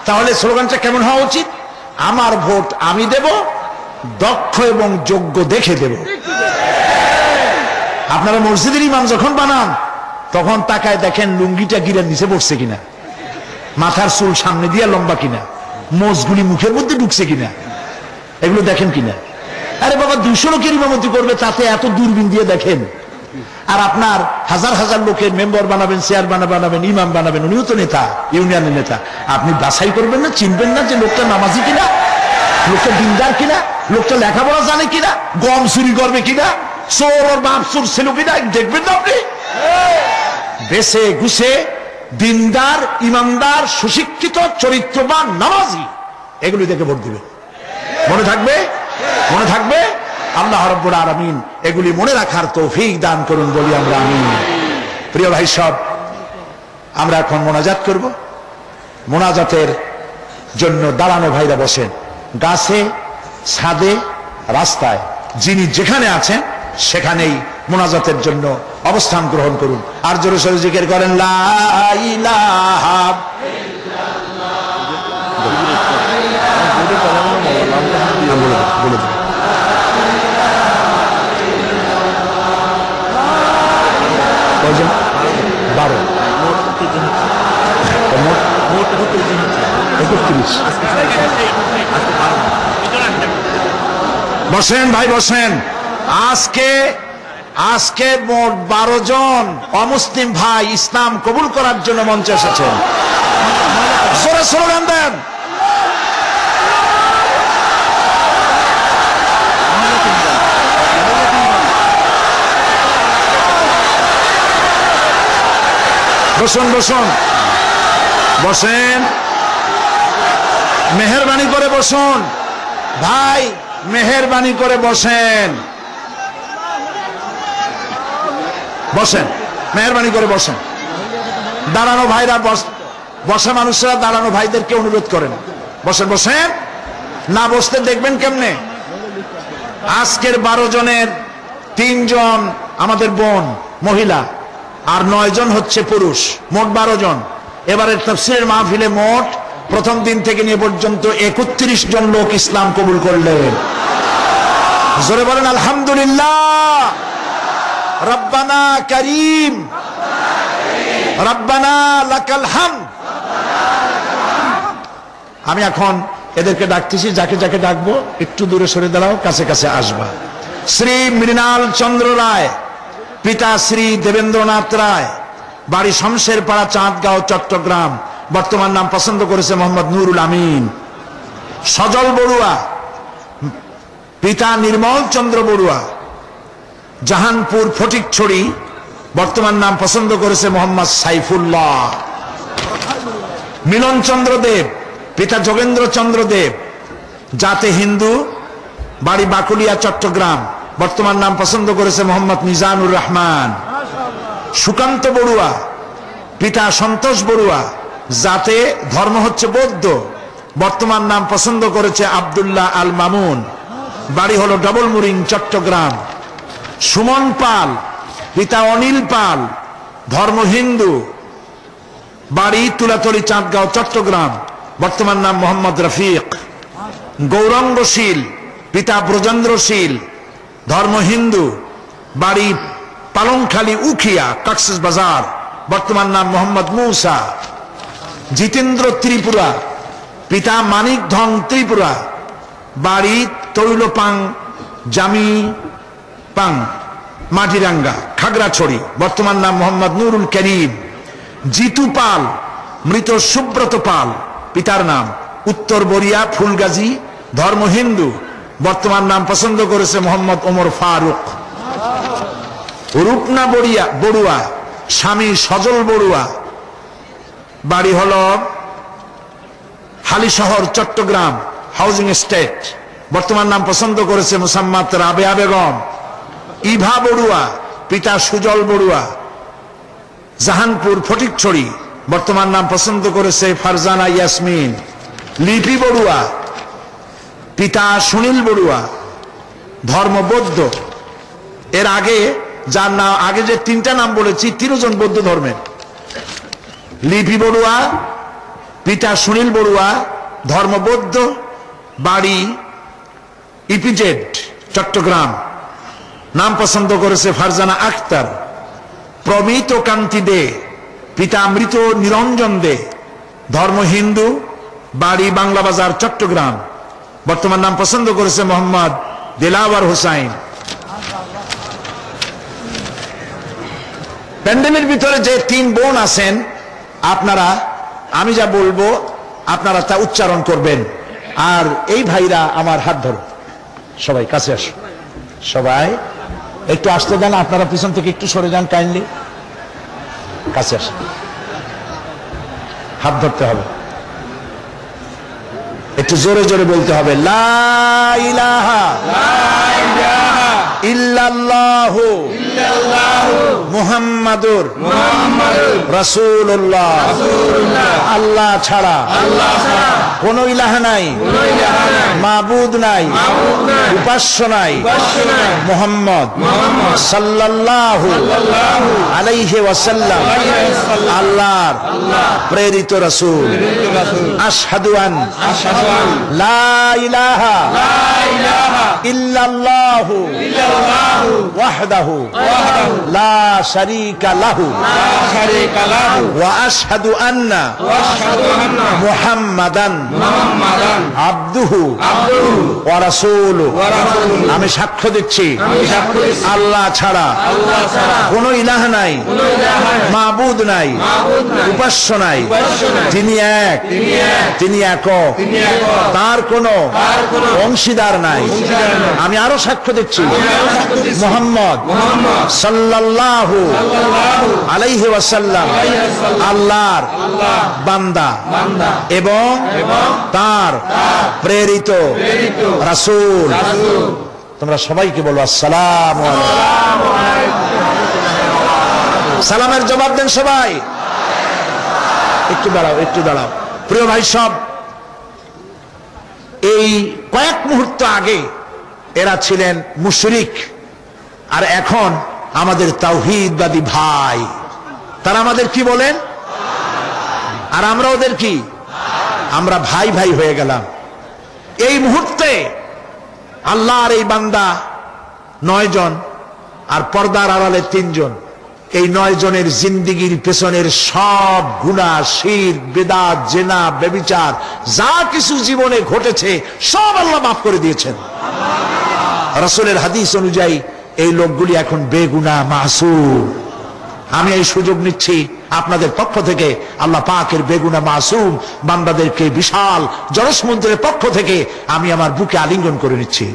তাহলে স্লোগানটা কেমন হওয়া উচিত? আমার ভোট আমি দেব, দক্ষ এবং যোগ্য দেখে দেব। আপনারা মসজিদের ইমাম যখন বানান, তখন তাকায় দেখেন লুঙ্গিটা গিরার নিচে পড়ছে কিনা, মাথার চুল সামনে দিয়া লম্বা কিনা, মোজগুলি মুখের মধ্যে ঢুকছে কিনা, এগুলো দেখেন কিনা? আরে বাবা, 200 লোকের ইমামতি করবে, তাতে এত দূরবীন দিয়ে দেখেন। আর আপনার হাজার হাজার লোকের মেম্বার বানাবেন, চেয়ার বানাবেন, ইমাম বানাবেন, উনিও তো নেতা, ইউনিয়নের নেতা। আপনি বাছাই করবেন না, চিনবেন না যে লোকটা নামাজি কিনা, লোকটা দিনদার কিনা, লোকটা লেখাপড়া জানে কিনা, গম চুরি করবে কিনা, চোর ওর বাপ চোর ছিল কিনা, দেখবেন না আপনি? বেছে গুছে দিনদার, ইমানদার, সুশিক্ষিত, চরিত্রবান, নামাজি, এগুলি দেখে ভোট দিবে। মনে থাকবে, মনে থাকবে। আল্লাহ রাব্বুল আলামিন এগুলি মনে রাখার তৌফিক দান করুন, বলি আমরা আমিন। প্রিয় ভাই সব, আমরা এখন মোনাজাত করব। মোনাজাতের জন্য দাঁড়ানো ভাইরা বসেন, গাছে, ছাদে, রাস্তায়, যিনি যেখানে আছেন সেখানেই মোনাজাতের জন্য অবস্থান গ্রহণ করুন। আর জোরে সোরে জিকির করেন, লা ইলাহা বলে দিন। কয়জন? 12। 31। বসেন ভাই, বসেন। আজকে মোট 12 জন অমুসলিম ভাই ইসলাম কবুল করার জন্য মঞ্চে এসেছেন। জোরে স্লোগান দেন। বসুন বসুন বসেন, মেহেরবানি করে বসুন ভাই, মেহেরবানি করে বসেন, বসেন, মেহেরবানি করে বসেন। দাঁড়ানো ভাইরা, বসা মানুষরা দাঁড়ানো ভাইদেরকে অনুরোধ করেন, বসেন বসেন। না বসতে দেখবেন কেমনে? আজকের 12 জনের 3 জন আমাদের বোন মহিলা, আর 9 জন হচ্ছে পুরুষ, মোট 12 জন। এবারে তাফসীরের মাহফিলে মোট প্রথম দিন থেকে নিয়ে পর্যন্ত 31 জন লোক ইসলাম কবুল করলেন। জোরে বলেন আলহামদুলিল্লাহ। রব্বানা করিম, রব্বানা লাকাল হামদ। আমি এখন এদেরকে ডাকতেছি, যাকে যাকে ডাকবো একটু দূরে সরে দাঁড়াও, কাছে কাছে আসবা। শ্রী মৃণাল চন্দ্র রায়, পিতা শ্রী দেবেন্দ্রনাথ রায়, বাড়ি শমশের পাড়া, চাঁদগাঁও, চট্টগ্রাম। বর্তমান নাম পছন্দ করেছে মোহাম্মদ নুরুল আমিন। সজল বড়ুয়া, পিতা নির্মল চন্দ্র বড়ুয়া, জাহানপুর ফটিকছড়ি, বর্তমান নাম পছন্দ করেছে মোহাম্মদ সাইফুল্লাহ। মিলন চন্দ্র দেব, পিতা যোগেন্দ্র চন্দ্র দেব, জাতে হিন্দু, বাড়ি বাকুলিয়া চট্টগ্রাম, বর্তমান নাম পছন্দ করেছে মোহাম্মদ মিজানুর রহমান। সুকান্ত বড়ুয়া, পিতা সন্তোষ বড়ুয়া, জাতে ধর্ম হচ্ছে বৌদ্ধ, বর্তমান নাম পছন্দ করেছে আব্দুল্লাহ আল মামুন, বাড়ি হলো ডবল মুরিং চট্টগ্রাম। সুমন পাল, পিতা অনিল পাল, ধর্ম হিন্দু, বাড়ি তুলাতলি চাঁদগাঁও চট্টগ্রাম, বর্তমান নাম মোহাম্মদ রফিক। গৌরঙ্গশীল, পিতা ব্রজেন্দ্রশীল, ধর্ম হিন্দু, বাড়ি পালংখালী উখিয়া কক্সেস বাজার, বর্তমান নাম মোহাম্মদ মুসা। জিতেন্দ্র ত্রিপুরা, পিতা মানিক ধং ত্রিপুরা, বাড়ি তৈলপাং জামি পাং মাটিরাঙ্গা খাগড়াছড়ি, বর্তমান নাম মোহাম্মদ নুরুল করিম। জিতু পাল, মৃত সুব্রত পাল, পিতার নাম উত্তর বরিয়া ফুলগাজী, ধর্ম হিন্দু, বর্তমান নাম পছন্দ করেছে মোহাম্মদ ওমর ফারুক। রূপনা বড়ুয়া, স্বামী সজল বড়ুয়া, বাড়ি হল হালিশহর চট্টগ্রাম হাউজিং এস্টেট, বর্তমান নাম পছন্দ করেছে মুসাম্মাত রাবেয়া বেগম। ইভা বড়ুয়া, পিতা সুজল বড়ুয়া, জাহানপুর ফটিকছড়ি, বর্তমান নাম পছন্দ করেছে ফারজানা ইয়াসমিন। লিপি বড়ুয়া, পিতা সুনীল বড়ুয়া, ধর্ম বৌদ্ধ। এর আগে যার নাম, আগে যে তিনটা নাম বলেছি তিনজন বৌদ্ধ ধর্মের। লিপি বড়ুয়া, পিতা সুনীল বড়ুয়া, ধর্ম বৌদ্ধ, বাড়ি ইপিজেড চট্টগ্রাম, নাম পছন্দ করেছে ফারজানা আক্তার। প্রমিত কান্তি দে, পিতা মৃত নিরঞ্জন দে, ধর্ম হিন্দু, বাড়ি বাংলা বাজার চট্টগ্রাম, বর্তমান নাম পছন্দ করেছে মোহাম্মদ দিলাওয়ার হোসাইন। প্যান্ডেলের ভিতরে যে তিন বোন আছেন, আপনারা আমি যা বলবো আপনারা তা উচ্চারণ করবেন। আর এই ভাইরা আমার হাত ধরো, সবাই কাছে আসো, সবাই একটু আসতে দেন, আপনারা পিছন থেকে একটু সরে যান কাইন্ডলি, কাছে আসেন, হাত ধরতে হবে, একটু জোরে জোরে বলতে হবে, লা ইলাহা ইল্লাল্লাহু মুহাম্মাদুর রাসূলুল্লাহ। আল্লাহ ছাড়া কোন ইলাহ নাই, মাবুদ নাই, উপাস্য নাই, মুহাম্মদ সাল্লাল্লাহু আলাইহি ওয়াসাল্লাম আল্লাহর প্রেরিত রাসূল। আশহাদু আন লা ইলাহা ইল্লাল্লাহু ওয়াহদাহু লা শারীকা লাহু ওয়া আশহাদু আন্না মুহাম্মাদান আবদুহু ওয়া রাসূলুহু। আমি সাক্ষ্য দিচ্ছি আল্লাহ ছাড়া কোন ইলাহ নাই, মাবুদ নাই, উপাস্য নাই, তিনি এক, তিনি একক, তার কোন অংশীদার নাই। আমি আরো সাক্ষ্য দিচ্ছি মুহাম্মদ সাল্লাল্লাহু আলাইহি ওয়াসাল্লাম আল্লাহর বান্দা এবং তার প্রেরিত রাসূল। তোমরা সবাইকে বলো আসসালামু আলাইকুম। সালামের জবাব দেন সবাই। একটু দাঁড়াও, একটু দাঁড়াও। প্রিয় ভাই সব, এই কয়েক মুহূর্ত আগে এরা ছিলেন মুশরিক, আর এখন আমাদের তাওহীদবাদী ভাই। তারা আমাদের কি বলেন, আর আমরা ওদের কি, আমরা ভাই ভাই হয়ে গেলাম। এই মুহূর্তে আল্লাহর এই বান্দা 9 জন আর পর্দার আড়ালে 3 জন, এই 9 জনের জিন্দিগির পেছনের সব গুনাহ, শিরক, বিদআত, জিনা, ব্যভিচার যা কিছু জীবনে ঘটেছে সব আল্লাহ মাফ করে দিয়েছেন। রাসূলের হাদিস অনুযায়ী এই লোকগুলি এখন বেগুনাহ, মাসুম। আমি এই সুযোগ নিচ্ছি আপনাদের পক্ষ থেকে আল্লাহ পাকের বেগুনাহ মাসুম বান্দাদেরকে বিশাল জনসমুদ্রের পক্ষ থেকে আমি আমার বুকে আলিঙ্গন করে নিচ্ছি।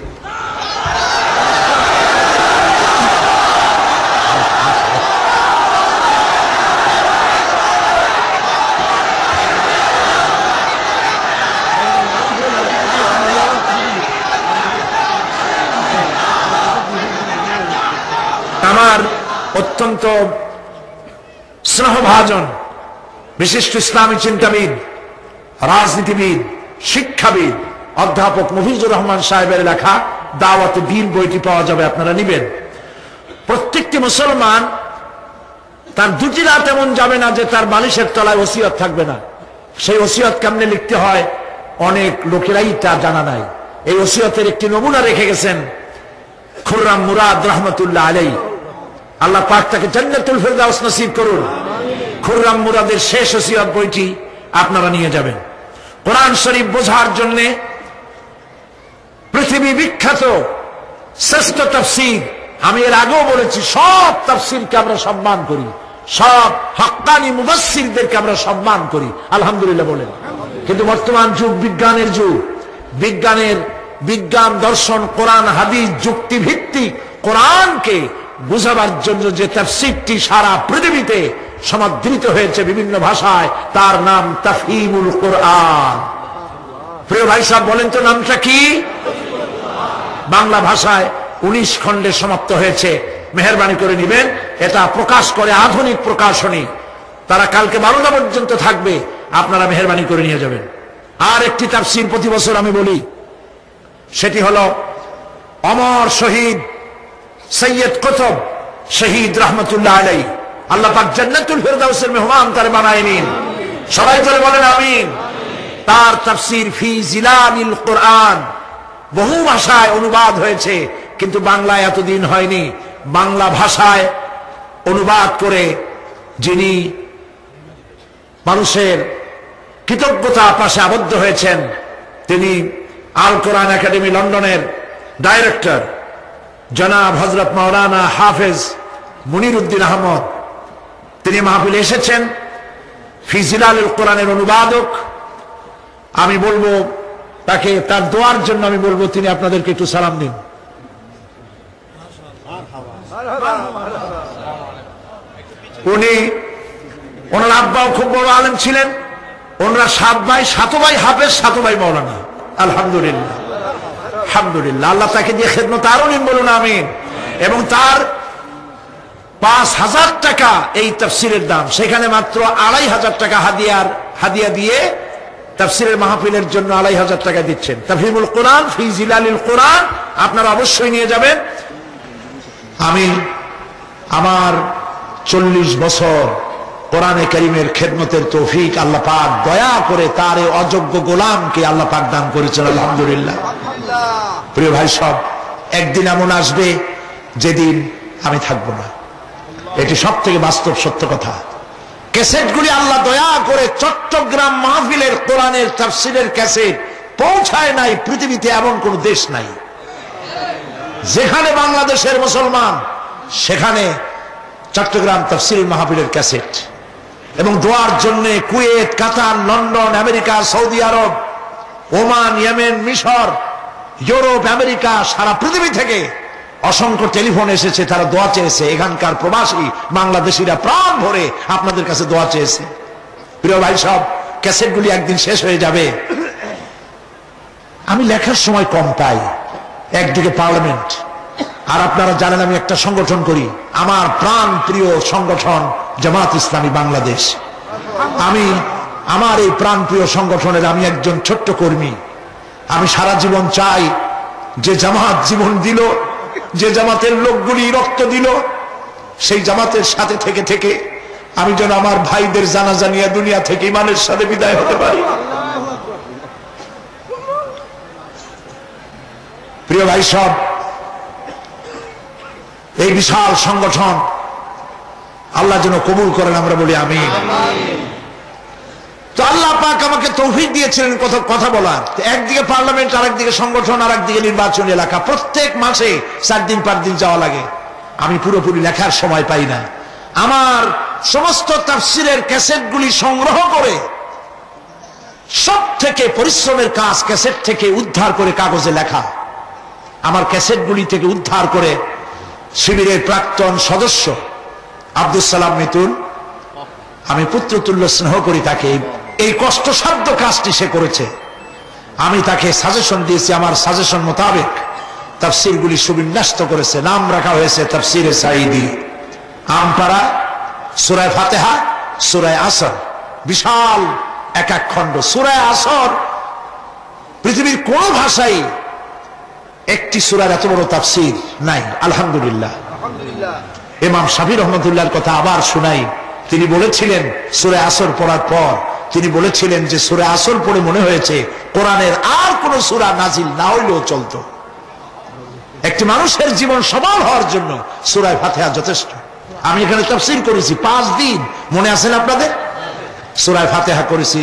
অত্যন্ত স্নেহভাজন বিশিষ্ট ইসলামী চিন্তাবিদ, রাজনীতিবিদ, শিক্ষাবিদ অধ্যাপক মফিজুর রহমান সাহেবের লেখা দাওয়াতে দ্বীন বইটি পাওয়া যাবে, আপনারা নিবেন। প্রত্যেকটি মুসলমান তার দুটি রাত এমন যাবে না যে তার বালিশের তলায় ওসিয়ত থাকবে না। সেই ওসিয়ত কেমনে লিখতে হয় অনেক লোকেরাই তা জানা নাই। এই ওসিয়তের একটি নমুনা রেখে গেছেন খুররাম মুরাদ রহমতুল্লাহ আলাইহি। আল্লাহ পাক তাকে জান্নাতুল ফিরদাউস নসিব করুন। খুররাম মুরাদের শেষ ওসিয়ত বইটি আপনারা নিয়ে যাবেন। কোরআন শরীফ বোঝার জন্য পৃথিবী বিখ্যাত শ্রেষ্ঠ তাফসীর, আমি এর আগেও বলেছি, সব তাফসীরকে আমরা সম্মান করি, সব হাক্কানি মুফাসসিরদেরকে আমরা সম্মান করি, আলহামদুলিল্লাহ বলেন। কিন্তু বর্তমান যুগ বিজ্ঞানের যুগ, বিজ্ঞান দর্শন কোরআন হাদিস যুক্তি ভিত্তিক কোরআনকে বুঝাবার জন্য যে তাফসীরটি সারা পৃথিবীতে সমাদৃত হয়েছে বিভিন্ন ভাষায়, তার নাম তাফহিমুল কোরআন। প্রিয় ভাই সাহেব বলেন তো নামটা কি? বাংলা ভাষায় 19 খণ্ডে সমাপ্ত হয়েছে, মেহেরবানি করে নিবেন। এটা প্রকাশ করে আধুনিক প্রকাশনী, তারা কালকে 12টা পর্যন্ত থাকবে, আপনারা মেহেরবানি করে নিয়ে যাবেন। আর একটি তাফসীর প্রতি বছর আমি বলি, সেটি হলো অমর শহীদ সৈয়দ কুতুব শহীদ রহমতুল্লাহ আলাইহি। আল্লাহ পাক জান্নাতুল ফিরদাউসের মেহমান তার বানায় নিন, সবাই করে বলেন আমিন। তার তাফসীর ফি জিলালিল কোরআন বহু ভাষায় অনুবাদ হয়েছে, কিন্তু বাংলায় এতদিন হয়নি। বাংলা ভাষায় অনুবাদ করে যিনি মানুষের কৃতজ্ঞতা পাশে আবদ্ধ হয়েছেন, তিনি আল কোরআন একাডেমি লন্ডনের ডাইরেক্টর জনাব হযরত মাওলানা হাফেজ মুনির উদ্দিন আহমদ। তিনি মাহফিলে এসেছেন, ফি জিলালিল কোরআনের অনুবাদক। আমি বলবো তাকে, তার দোয়ার জন্য আমি বলবো তিনি আপনাদেরকে একটু সালাম দিন। ওনার আব্বাও খুব বড় আলেম ছিলেন, ওনারা 7 ভাই, 7 ভাই হাফেজ, 7 ভাই মাওলানা, আলহামদুলিল্লাহ আলহামদুলিল্লাহ। আল্লাহ তাকে দিয়ে খেদমত আরো নিন, বলুন আমিন। এবং তার 5,000 টাকা এই তাফসীরের দাম, সেখানে মাত্র 2,500 টাকা হাদিয়া দিয়ে তাফসীরের মাহফিলের জন্য 2,500 টাকা দিচ্ছেন। তাফহিমুল কোরআন ফি জিলালিল কোরআন আপনারা অবশ্যই নিয়ে যাবেন। আমি আমার 40 বছর কোরআনে কারীমের খেদমতের তৌফিক আল্লাহ পাক দয়া করে তার এই অযোগ্য গোলামকে আল্লাহ পাক দান করেছেন, আলহামদুলিল্লাহ। প্রিয় ভাই সব, একদিন এমন আসবে যেদিন আমি থাকবো না, এটি সব থেকে বাস্তব সত্য কথা। ক্যাসেটগুলি আল্লাহ দয়া করে চট্টগ্রাম মাহফিলের কোরআনের তাফসীরের ক্যাসেট পৌঁছায় নাই, পৃথিবীতে এমন কোন দেশ নাই। যেখানে বাংলাদেশের মুসলমান সেখানে চট্টগ্রাম তাফসীরের মাহফিলের ক্যাসেট। এবং দোয়ার জন্য কুয়েত, কাতার, লন্ডন, আমেরিকা, সৌদি আরব, ওমান, ইয়েমেন, মিশর, ইউরোপ, আমেরিকা, সারা পৃথিবী থেকে অসংখ্য টেলিফোন এসেছে, তারা দোয়া চেয়েছে। এখানকার প্রবাসী বাংলাদেশিরা প্রাণ ভরে আপনাদের কাছে দোয়া চেয়েছে। প্রিয় ভাই সব, ক্যাসেটগুলি একদিন শেষ হয়ে যাবে। আমি লেখার সময় কম পাই, একদিকে পার্লামেন্ট, আর আপনারা জানেন আমি একটা সংগঠন করি, আমার প্রাণ প্রিয় সংগঠন জামাত ইসলামী বাংলাদেশ। আমি আমার এই প্রাণ প্রিয় সংগঠনের আমি একজন ছোট্ট কর্মী। আমি সারা জীবন চাই যে জামাত জীবন দিল, যে জামাতের লোকগুলি রক্ত দিল, সেই জামাতের সাথে থেকে থেকে আমি যেন আমার ভাইদের জানাজা নিয়ে দুনিয়া থেকে ইমানের সাথে বিদায় হতে পারি। প্রিয় ভাই সব, এই বিশাল সংগঠন আল্লাহ যেন কবুল করেন, আমরা বলি আমিন। তো আল্লাহ পাক আমাকে তৌফিক দিয়েছিলেন কথা বলার। একদিকে পার্লামেন্ট, আরেকদিকে সংগঠন, আরেকদিকে নির্বাচনী এলাকা। প্রত্যেক মাসে 4 দিন 5 দিন যাওয়া লাগে। আমি পুরোপুরি লেখার সময় পাই না। আমার সমস্ত তাফসীরের ক্যাসেটগুলি সংগ্রহ করে, সব থেকে পরিশ্রমের কাজ ক্যাসেট থেকে উদ্ধার করে কাগজে লেখা। আমার ক্যাসেটগুলি থেকে উদ্ধার করে শিবিরের প্রাক্তন সদস্য আব্দুল সালাম মিতুল, আমি পুত্রতুল্য স্নেহ করি তাকে, এই কষ্টসাধ্য কাজটি সে করেছে। আমি তাকে সাজেশন দিয়েছি, আমার সাজেশন মোতাবেক তাফসীরগুলি সুবিন্যস্ত করেছে। নাম রাখা হয়েছে তাফসীরে সাঈদী। আমপারা, সূরা ফাতিহা, সূরা আসর, বিশাল এক এক খণ্ড। সূরা আসর পৃথিবীর কোন ভাষায় একটি সূরার এত বড় তাফসীর নাই। আলহামদুলিল্লাহ। ইমাম শাফিঈ রহমাতুল্লাহর কথা আবার শুনাই। তিনি বলেছিলেন সূরা আসর পড়ার পর তিনি বলেছিলেন যে সূরা আসর পড়ে মনে হয়েছে কোরআনের আর কোন সূরা নাজিল না হইলেও চলতো। একটি মানুষের জীবন সফল হওয়ার জন্য সূরা ফাতিহা যথেষ্ট। আমি এখানে তাফসীর করেছি 5 দিন, মনে আছেন আপনাদের? সূরা ফাতিহা করেছি,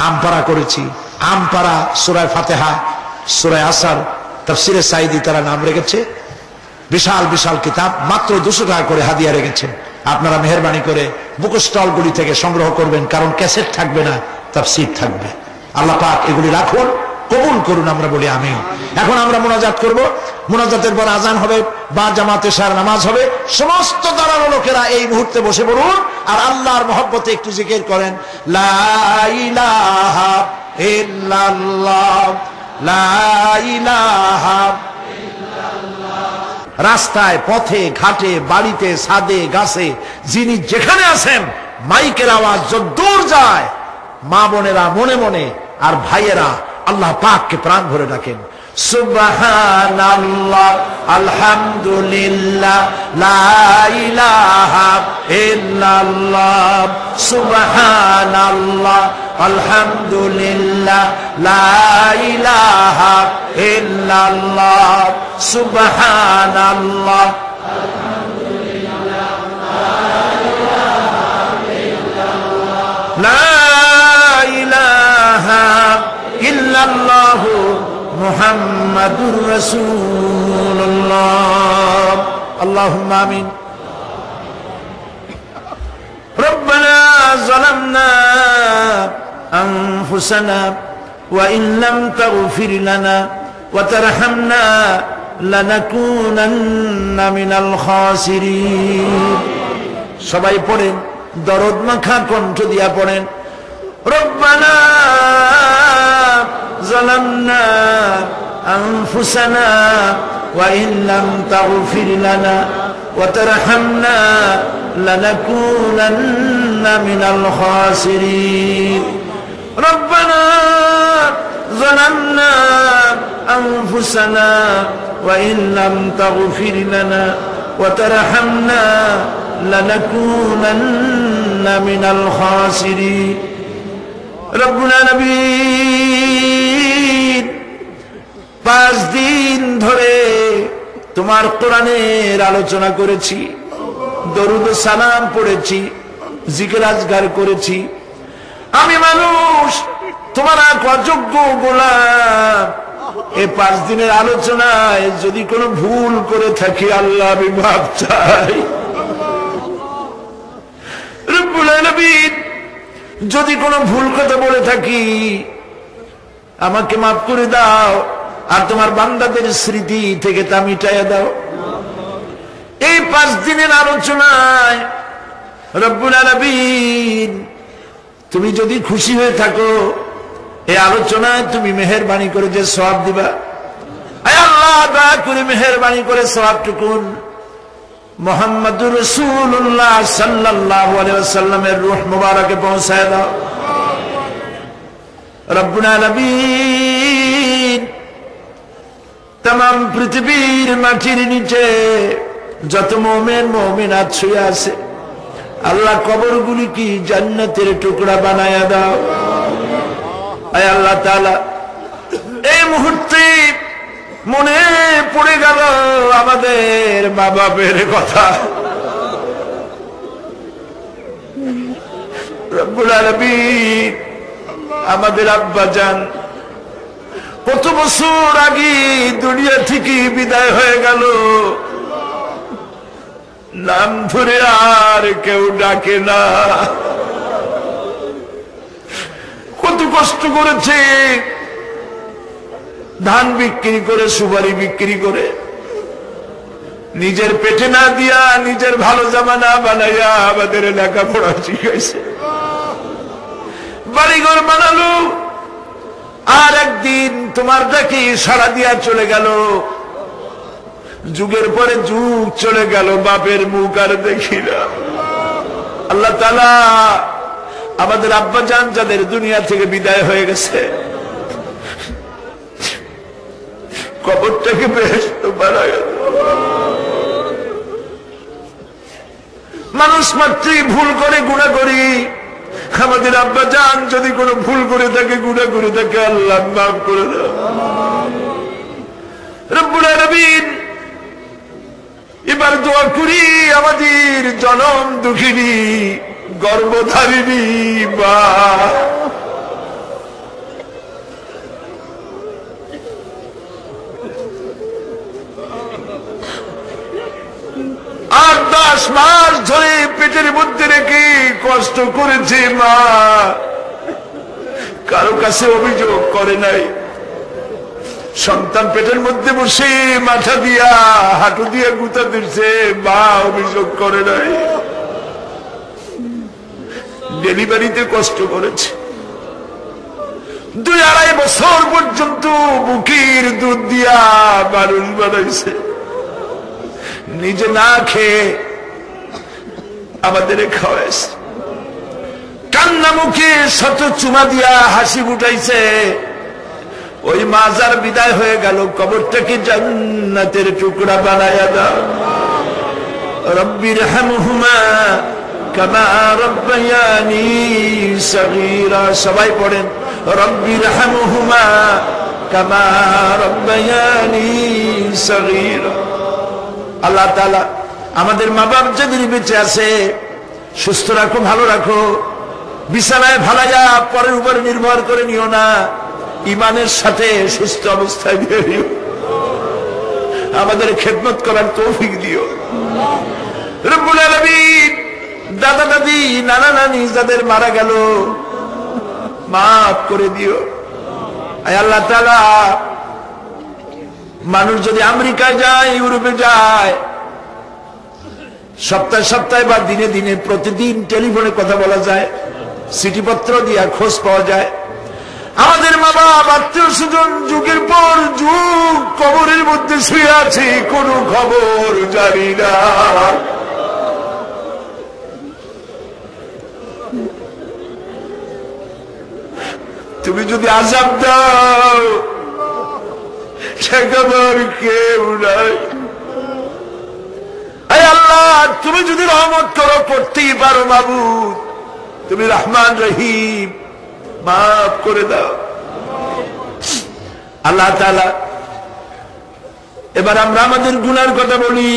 আমপারা করেছি, আমপারা, সূরা ফাতিহা, সূরা আসর। তাফসীরে সাঈদী তারা নাম রেখেছে, বিশাল বিশাল কিতাব, মাত্র 200 টাকা করে হাদিয়া রেখেছেন। আপনারা মেহেরবানি করে বুক স্টলগুলি থেকে সংগ্রহ করবেন, কারণ ক্যাসেট থাকবে না, তাফসীর থাকবে। আল্লাহ পাক এগুলি রাখুন, কবুল করুন, আমরা বলি আমিন। এখন আমরা মুনাজাত করব। মুনাজাতের পর আজান হবে বা জামাতে শার নামাজ হবে। সমস্ত দাঁড়ানো লোকেরা এই মুহূর্তে বসে পড়ুন আর আল্লাহর মহব্বতে একটু জিকির করেন, লা ইলাহা ইল্লাল্লাহ, লা ইলাহা। রাস্তায়, পথে, ঘাটে, বাড়িতে, ছাদে, গাছে, যিনি যেখানে আছেন, মাইকের আওয়াজ যদ্দূর যায়, মা বোনেরা মনে মনে আর ভাইয়েরা আল্লাহ পাককে প্রাণ ভরে ডাকেন, সুবহানাল্লাহ, আলহামদুলিল্লাহ, লা ইলাহা ইল্লাল্লাহ, সুবহানাল্লাহ, আলহামদুলিল্লাহ, লা ইলাহা ইল্লাল্লাহ, সুবহানাল্লাহ, লা ইলাহা ইল্লাল্লাহ, মুহাম্মাদুর রাসূলুল্লাহ। আল্লাহুম্মা আমিন। রব্বানা যালামনা আনফুসানা ওয়া ইন লাম তাগফির লানা ওয়া তারহামনা লানাকুনান্না মিনাল খাসিরিন। সবাই পড়েন, দরদ মাখা কণ্ঠ দিয়া পড়েন, রব্বানা যালামনা আনফুসানা ওয়া ইন লাম তাগফির লানা ওয়া তারহামনা লানাকুনান্না মিনাল খাসিরিন। রব্বানা যালামনা আনফুসানা ওয়া ইন লাম তাগফির লানা ওয়া তারহামনা লানাকুনান্না মিনাল খাসিরিন। রব্বুল আলামিন, 5 দিন ধরে তোমার কোরআনের আলোচনা করেছি, দরুদ সালাম পড়েছি, জিকির আজকার করেছি। আমি মানুষ, তোমার এক অযোগ্য গোলাম। এই 5 দিনের আলোচনায় যদি কোনো ভুল করে থাকি আল্লাহ আমি মাফ চাই। রব্বুল আলামিন, যদি কোনো ভুল কথা বলে থাকি আমাকে মাফ করে দাও, আর তোমার বান্দাদের স্মৃতি থেকে তা মিটাইয়া দাও। এই 5 দিনের আলোচনায় রব্বুল আলামিন, তুমি যদি খুশি হয়ে থাকো, এই আলোচনায় তুমি মেহেরবানি করে যে সওয়াব দিবা, আয় আল্লাহ দয়া করে মেহেরবানি করে সওয়াবটুকুন মুহাম্মাদুর রাসূলুল্লাহ সাল্লাল্লাহু আলাইহি ওয়াসাল্লামের রূহ মুবারকে পৌঁছায় দাও। রব্বুল আলামিন, तमाम পৃথিবীর মাটির নিচে যত মুমিন মুমিনাত শুয়ে আছে, আল্লাহ কবরগুলি কি জান্নাতের টুকরা বানায়া দাও। আয় আল্লাহ তাআলা, এই মুহূর্তে মনে পড়ে গেল আমাদের মা বাপের কথা। রব্বুল আলামিন, আমাদের আব্বা জান কত বছর আগে দুনিয়া থেকে বিদায় হয়ে গেল, নাম ধরে আর কেউ ডাকে না। কত কষ্ট করেছে, ধান বিক্রি করে, সুপারি বিক্রি করে, নিজের পেটে না দিয়া নিজের ভালো জামা না বানাইয়া আমাদের লেখাপড়া শিখাইছে, বাড়িঘর বানালো। আর একদিন তোমার ডাকে সাড়া দিয়া চলে গেল। যুগের পরে যুগ চলে গেল, বাপের মুখ আর দেখি না। আল্লাহ তাআলা আমাদের আব্বা জান যাদের দুনিয়া থেকে বিদায় হয়ে গেছে, কবরটাকে বেহেশত বানায়। মানুষ মাত্রই ভুল করে, গুনাহ করি। আমাদের আব্বা জান যদি কোনো ভুল করে থাকে, গুনাহ করে থাকে, আল্লাহ মাফ করে দাও। রব্বুল আলামিন, এবার দোয়া করি আমাদের জনম দুঃখিনী গর্ভধারিণী মা, 8-10 মাস ধরে পেটের মধ্যে রেখে কষ্ট করেছে মা, কারো কাছে অভিযোগ করে নাই। সন্তান পেটের মধ্যে বসে মাথা দিয়া হাঁটু দিয়া গুতা দিচ্ছে, মা অভিযোগ করে নাই। ডেলিভারিতে কষ্ট করেছে, 2-2.5 বছর পর্যন্ত বুকের দুধ দিয়া মানুষ বানাইছে, নিজে না খেয়ে আমাদের খাওয়াইছে। কান্না মুখে শত চুমা দিয়া হাসি ফুটাইছে। ওই মা যার বিদায় হয়ে গেল, কবরটাকে জান্নাতের টুকরা বানায়া দাও। রব্বির হামহুমা কামা রব্বায়ানি সগীরা। সবাই পড়েন, রব্বির হামহুমা কামা রব্বায়ানি সগীরা। আল্লাহ তাআলা আমাদের মা বাপ যাদের বেঁচে আছে, সুস্থ রাখো, ভালো রাখো। বিছানায় ভালাইয়া পরের উপরে নির্ভর করে নিও না, ইমানের সাথে সুস্থ অবস্থায় দিয়ে দিও। আমাদের খেদমত করার তৌফিক দিও রব্বুল আলামিন। দাদা দাদি, নানা নানি যাদের মারা গেল, মাফ করে দিও। আয় আল্লাহ তাআলা, মানুষ যদি আমেরিকায় যায়, ইউরোপে যায়, সপ্তাহে সপ্তাহে বা দিনে দিনে প্রতিদিন টেলিফোনে কথা বলা যায়, চিঠিপত্র দিয়া খোঁজ পাওয়া যায়। আমাদের মা বাবা, আত্মীয় স্বজন যুগের পর যুগ কবরের মধ্যে শুয়ে আছে, কোনো খবর জানি না। তুমি যদি আযাব দাও, সে খবর কেউ নাই। আল্লাহ, তুমি যদি রহমত করো, করতেই পারো মাবুদ, তুমি রহমান রহিম, মাফ করে দাও। আল্লাহ তাআলা, এবার আমরা আমাদের গুনার কথা বলি।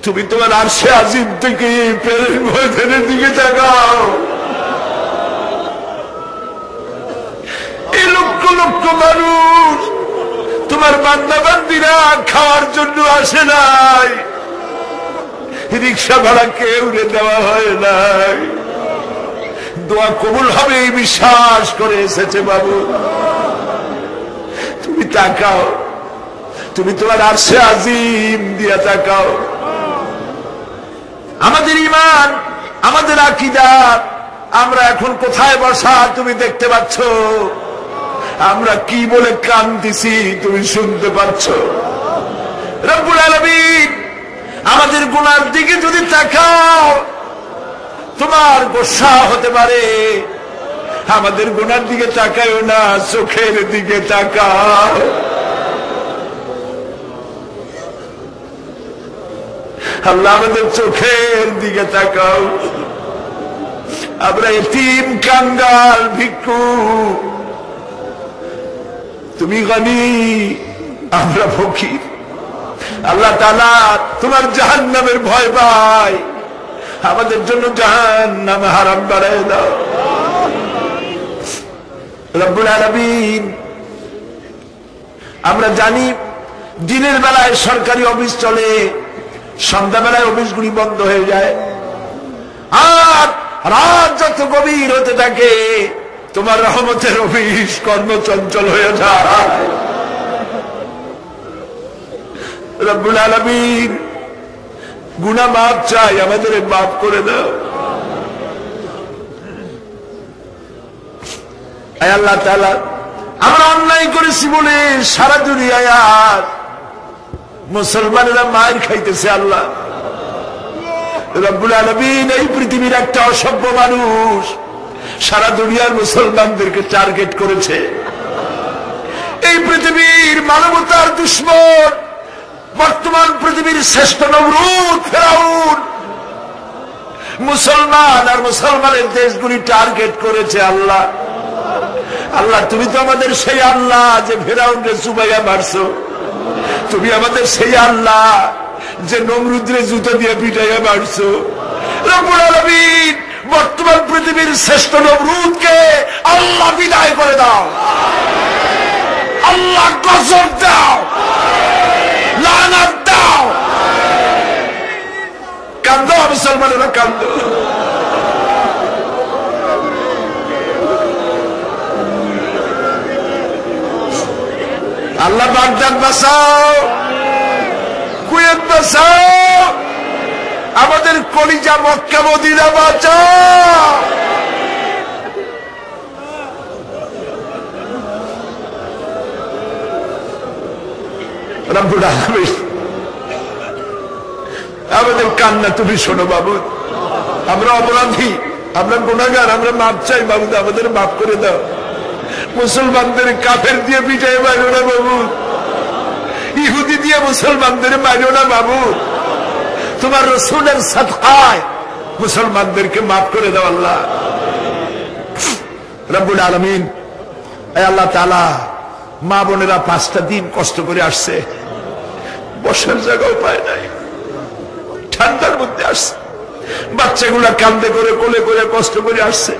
তুমি তোমার আরশে আজিম থেকে পেরের ময়দানের দিকে তাকাও। এই লক্ষ লক্ষ মানুষ তোমার বান্দা বান্দিরা খাওয়ার জন্য আসে নাই, রিক্সা ভাড়া কেউ দেওয়া হয় নাই, দোয়া কবুল হবে এই বিশ্বাস করে এসেছে। বাবু, তুমি তাকাও, তুমি তোমার আরশে আজিম দিয়া তাকাও। আমাদের ঈমান, আমাদের আকীদা, আমরা এখন কোথায় বসা তুমি দেখতে পাচ্ছ। আমরা কি বলে কাঁদতেছি তুমি শুনতে পাচ্ছ। রব্বুল আলামিন, আমাদের গুনার দিকে যদি তাকাও, তোমার গোসা হতে পারে। আমাদের গুনার দিকে তাকাও না, চোখের দিকে তাকাও। আল্লাহ, আমাদের চোখের দিকে তাকাও। আমরা এতিম, কাঙ্গাল, ভিক্ষু, তুমি গনি, আমরা ফকির। আল্লাহ তাআলা, তোমার জাহান্নামের ভয় পাই, আমাদের জন্য জাহান্নাম হারাম বানায় দাও। রব্বুল আলামিন, আমরা জানি দিনের বেলায় সরকারি অফিস চলে, সন্ধ্যাবেলায় অফিসগুলি বন্ধ হয়ে যায়, আর রাত যত গভীর হতে থাকে তোমার রহমতের অফিস কর্মচঞ্চল হয়ে যায়। রব্বুল আলামিন, গুনাহ মাফ চাই, আমাদের মাফ করে দাও। আয় আল্লাহ তাআলা, আমরা অন্যায় করেছি বলে সারা দুনিয়ায় আর মুসলমানেরা মায়ের খাইতেছে। আল্লাহ রব্বুল আলামিন এই পৃথিবীর একটা অসভ্য মানুষ সারা দুনিয়ার মুসলমানদেরকে টার্গেট করেছে। এই পৃথিবীর মানবতার দুশমন, বর্তমান পৃথিবীর শ্রেষ্ঠ নমরুদ ফেরাউন মুসলমান আর মুসলমানের দেশগুলি টার্গেট করেছে। আল্লাহ আল্লাহ তুমি তো আমাদের সেই আল্লাহ যে ফেরাউনকে চুবাইয়া মারছো। তুমি আমাদের সেই আল্লাহ যে নমরুদরে জুতো দিয়ে পিটাইয়া মারছো। রব্বুল আলামিন বর্তমান পৃথিবীর শ্রেষ্ঠ নমরুদকে আল্লাহ বিদায় করে দাও, আল্লাহ গজব দাও, লানাত দাও। কান্দো মুসলমানেরা কান্দো। আল্লাহ বাগদাদ বাঁচাও, কুয়েত বাঁচাও, আমাদের কলিজা মক্কা মদিনা বাঁচাও। রব্বুল আলামিন আমাদের কান্না তুমি শোনো বাবু। আমরা অপরাধী, আমরা গুনাহগার, আমরা মাপ চাই বাবু, আমাদের মাফ করে দাও। মুসলমানদের কাফের দিয়ে পিটাই মারো না বাবু, ইহুদি দিয়ে মুসলমানদের মারো না বাবু। তোমার রাসূলের সাদকায় মুসলমানদেরকে মাফ করে দাও আল্লাহ রব্বুল আলামিন। আল্লাহ তাআলা মা বোনেরা 5টা দিন কষ্ট করে আসছে, বসার জায়গাও পায় নাই, ঠান্ডার মধ্যে আসছে, বাচ্চাগুলা কান্দে করে কোলে করে কষ্ট করে আসছে।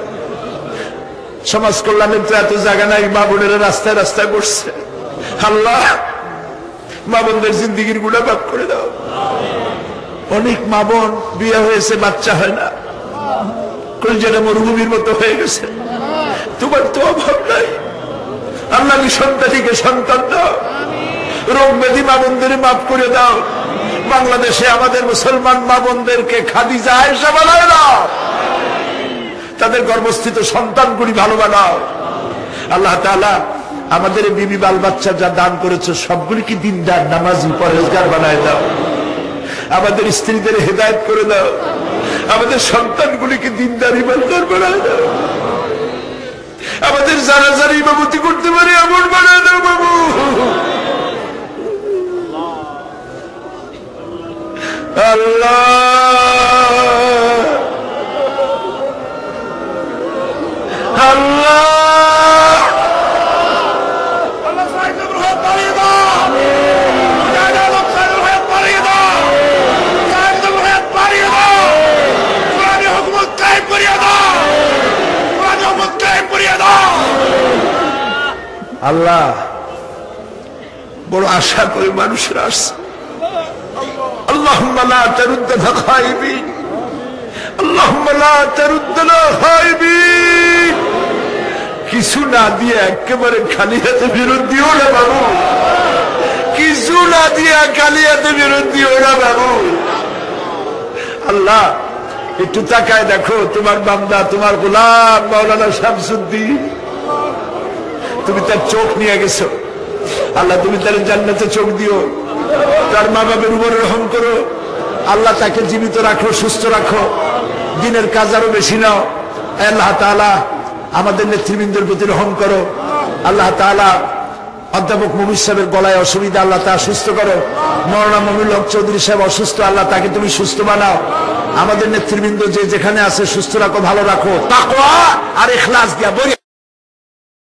সমাজ কল্যাণের তো এত জায়গা নাই, মা বোনেরা রাস্তায় রাস্তায় বসছে। আল্লাহ মা বোনদের জিন্দিগির গুণা মাফ করে দাও। অনেক মা বোন বিয়ে হয়েছে, বাচ্চা হয় না, কলিজাটা মরুভূমির মতো হয়ে গেছে। তোমার তো অভাব নাই আল্লাহ, সন্তানীকে সন্তান দাও, রোগ ব্যাধি মা বোনদের মাফ করে দাও। বাংলাদেশে আমাদের মুসলমান মা বোনদেরকে খাদিজা আয়েশা বানায় দাও, তাদের গর্ভস্থিত সন্তানগুলি ভালো বানাও। আল্লাহ তাআলা আমাদের বিবি বাল বাচ্চা যা দান করেছে সবগুলিকে দিনদার নামাজি পরহেজগার বানায় দাও। আমাদের স্ত্রীদের হেদায়েত করে দাও, আমাদের সন্তানগুলিকে দিনদার ইমানদার বানায় দাও। আমাদের যারা যারা ইমামতি করতে পারে এমন বানায় দাও বাবু। আল্লাহ আল্লাহ আল্লাহ বড় আশা করে মানুষরা আসছে। আল্লাহুম্মা লা তারুদ্দানা খায়বিন, আল্লাহুম্মা লা তারুদ্দানা খায়বিন। কিছু না দিয়ে একেবারে খালি হাতে ফেরত দিও না বাবু, কিছু না দিয়ে খালি হাতে ফেরত দিও না বাবু। আল্লাহ একটু তাকায় দেখো, তোমার বান্দা, তোমার গোলাম মাওলানা শামসুদ্দিন, তুমি তার চোখ নিয়ে গেছো। আল্লাহ তুমি তার জান্নাতে চোখ দিও, তার মা বাবার উপর রহম করো। আল্লাহ তাকে জীবিত রাখো, সুস্থ রাখো, দিনের কাজ আরো বেশি নাও। আল্লাহ তাআলা আমাদের নেতৃবৃন্দের প্রতি রহম করো। আল্লাহ তাআলা অধ্যাপক মুমিন সাহেবের গলায় অসুবিধা, আল্লাহ তা সুস্থ করো। মৌলানা মমিনুল হক চৌধুরী সাহেব অসুস্থ, আল্লাহ তাকে তুমি সুস্থ বানাও। আমাদের নেতৃবৃন্দ যে যেখানে আছে সুস্থ রাখো, ভালো রাখো, তাকওয়া আর ইখলাস দিয়া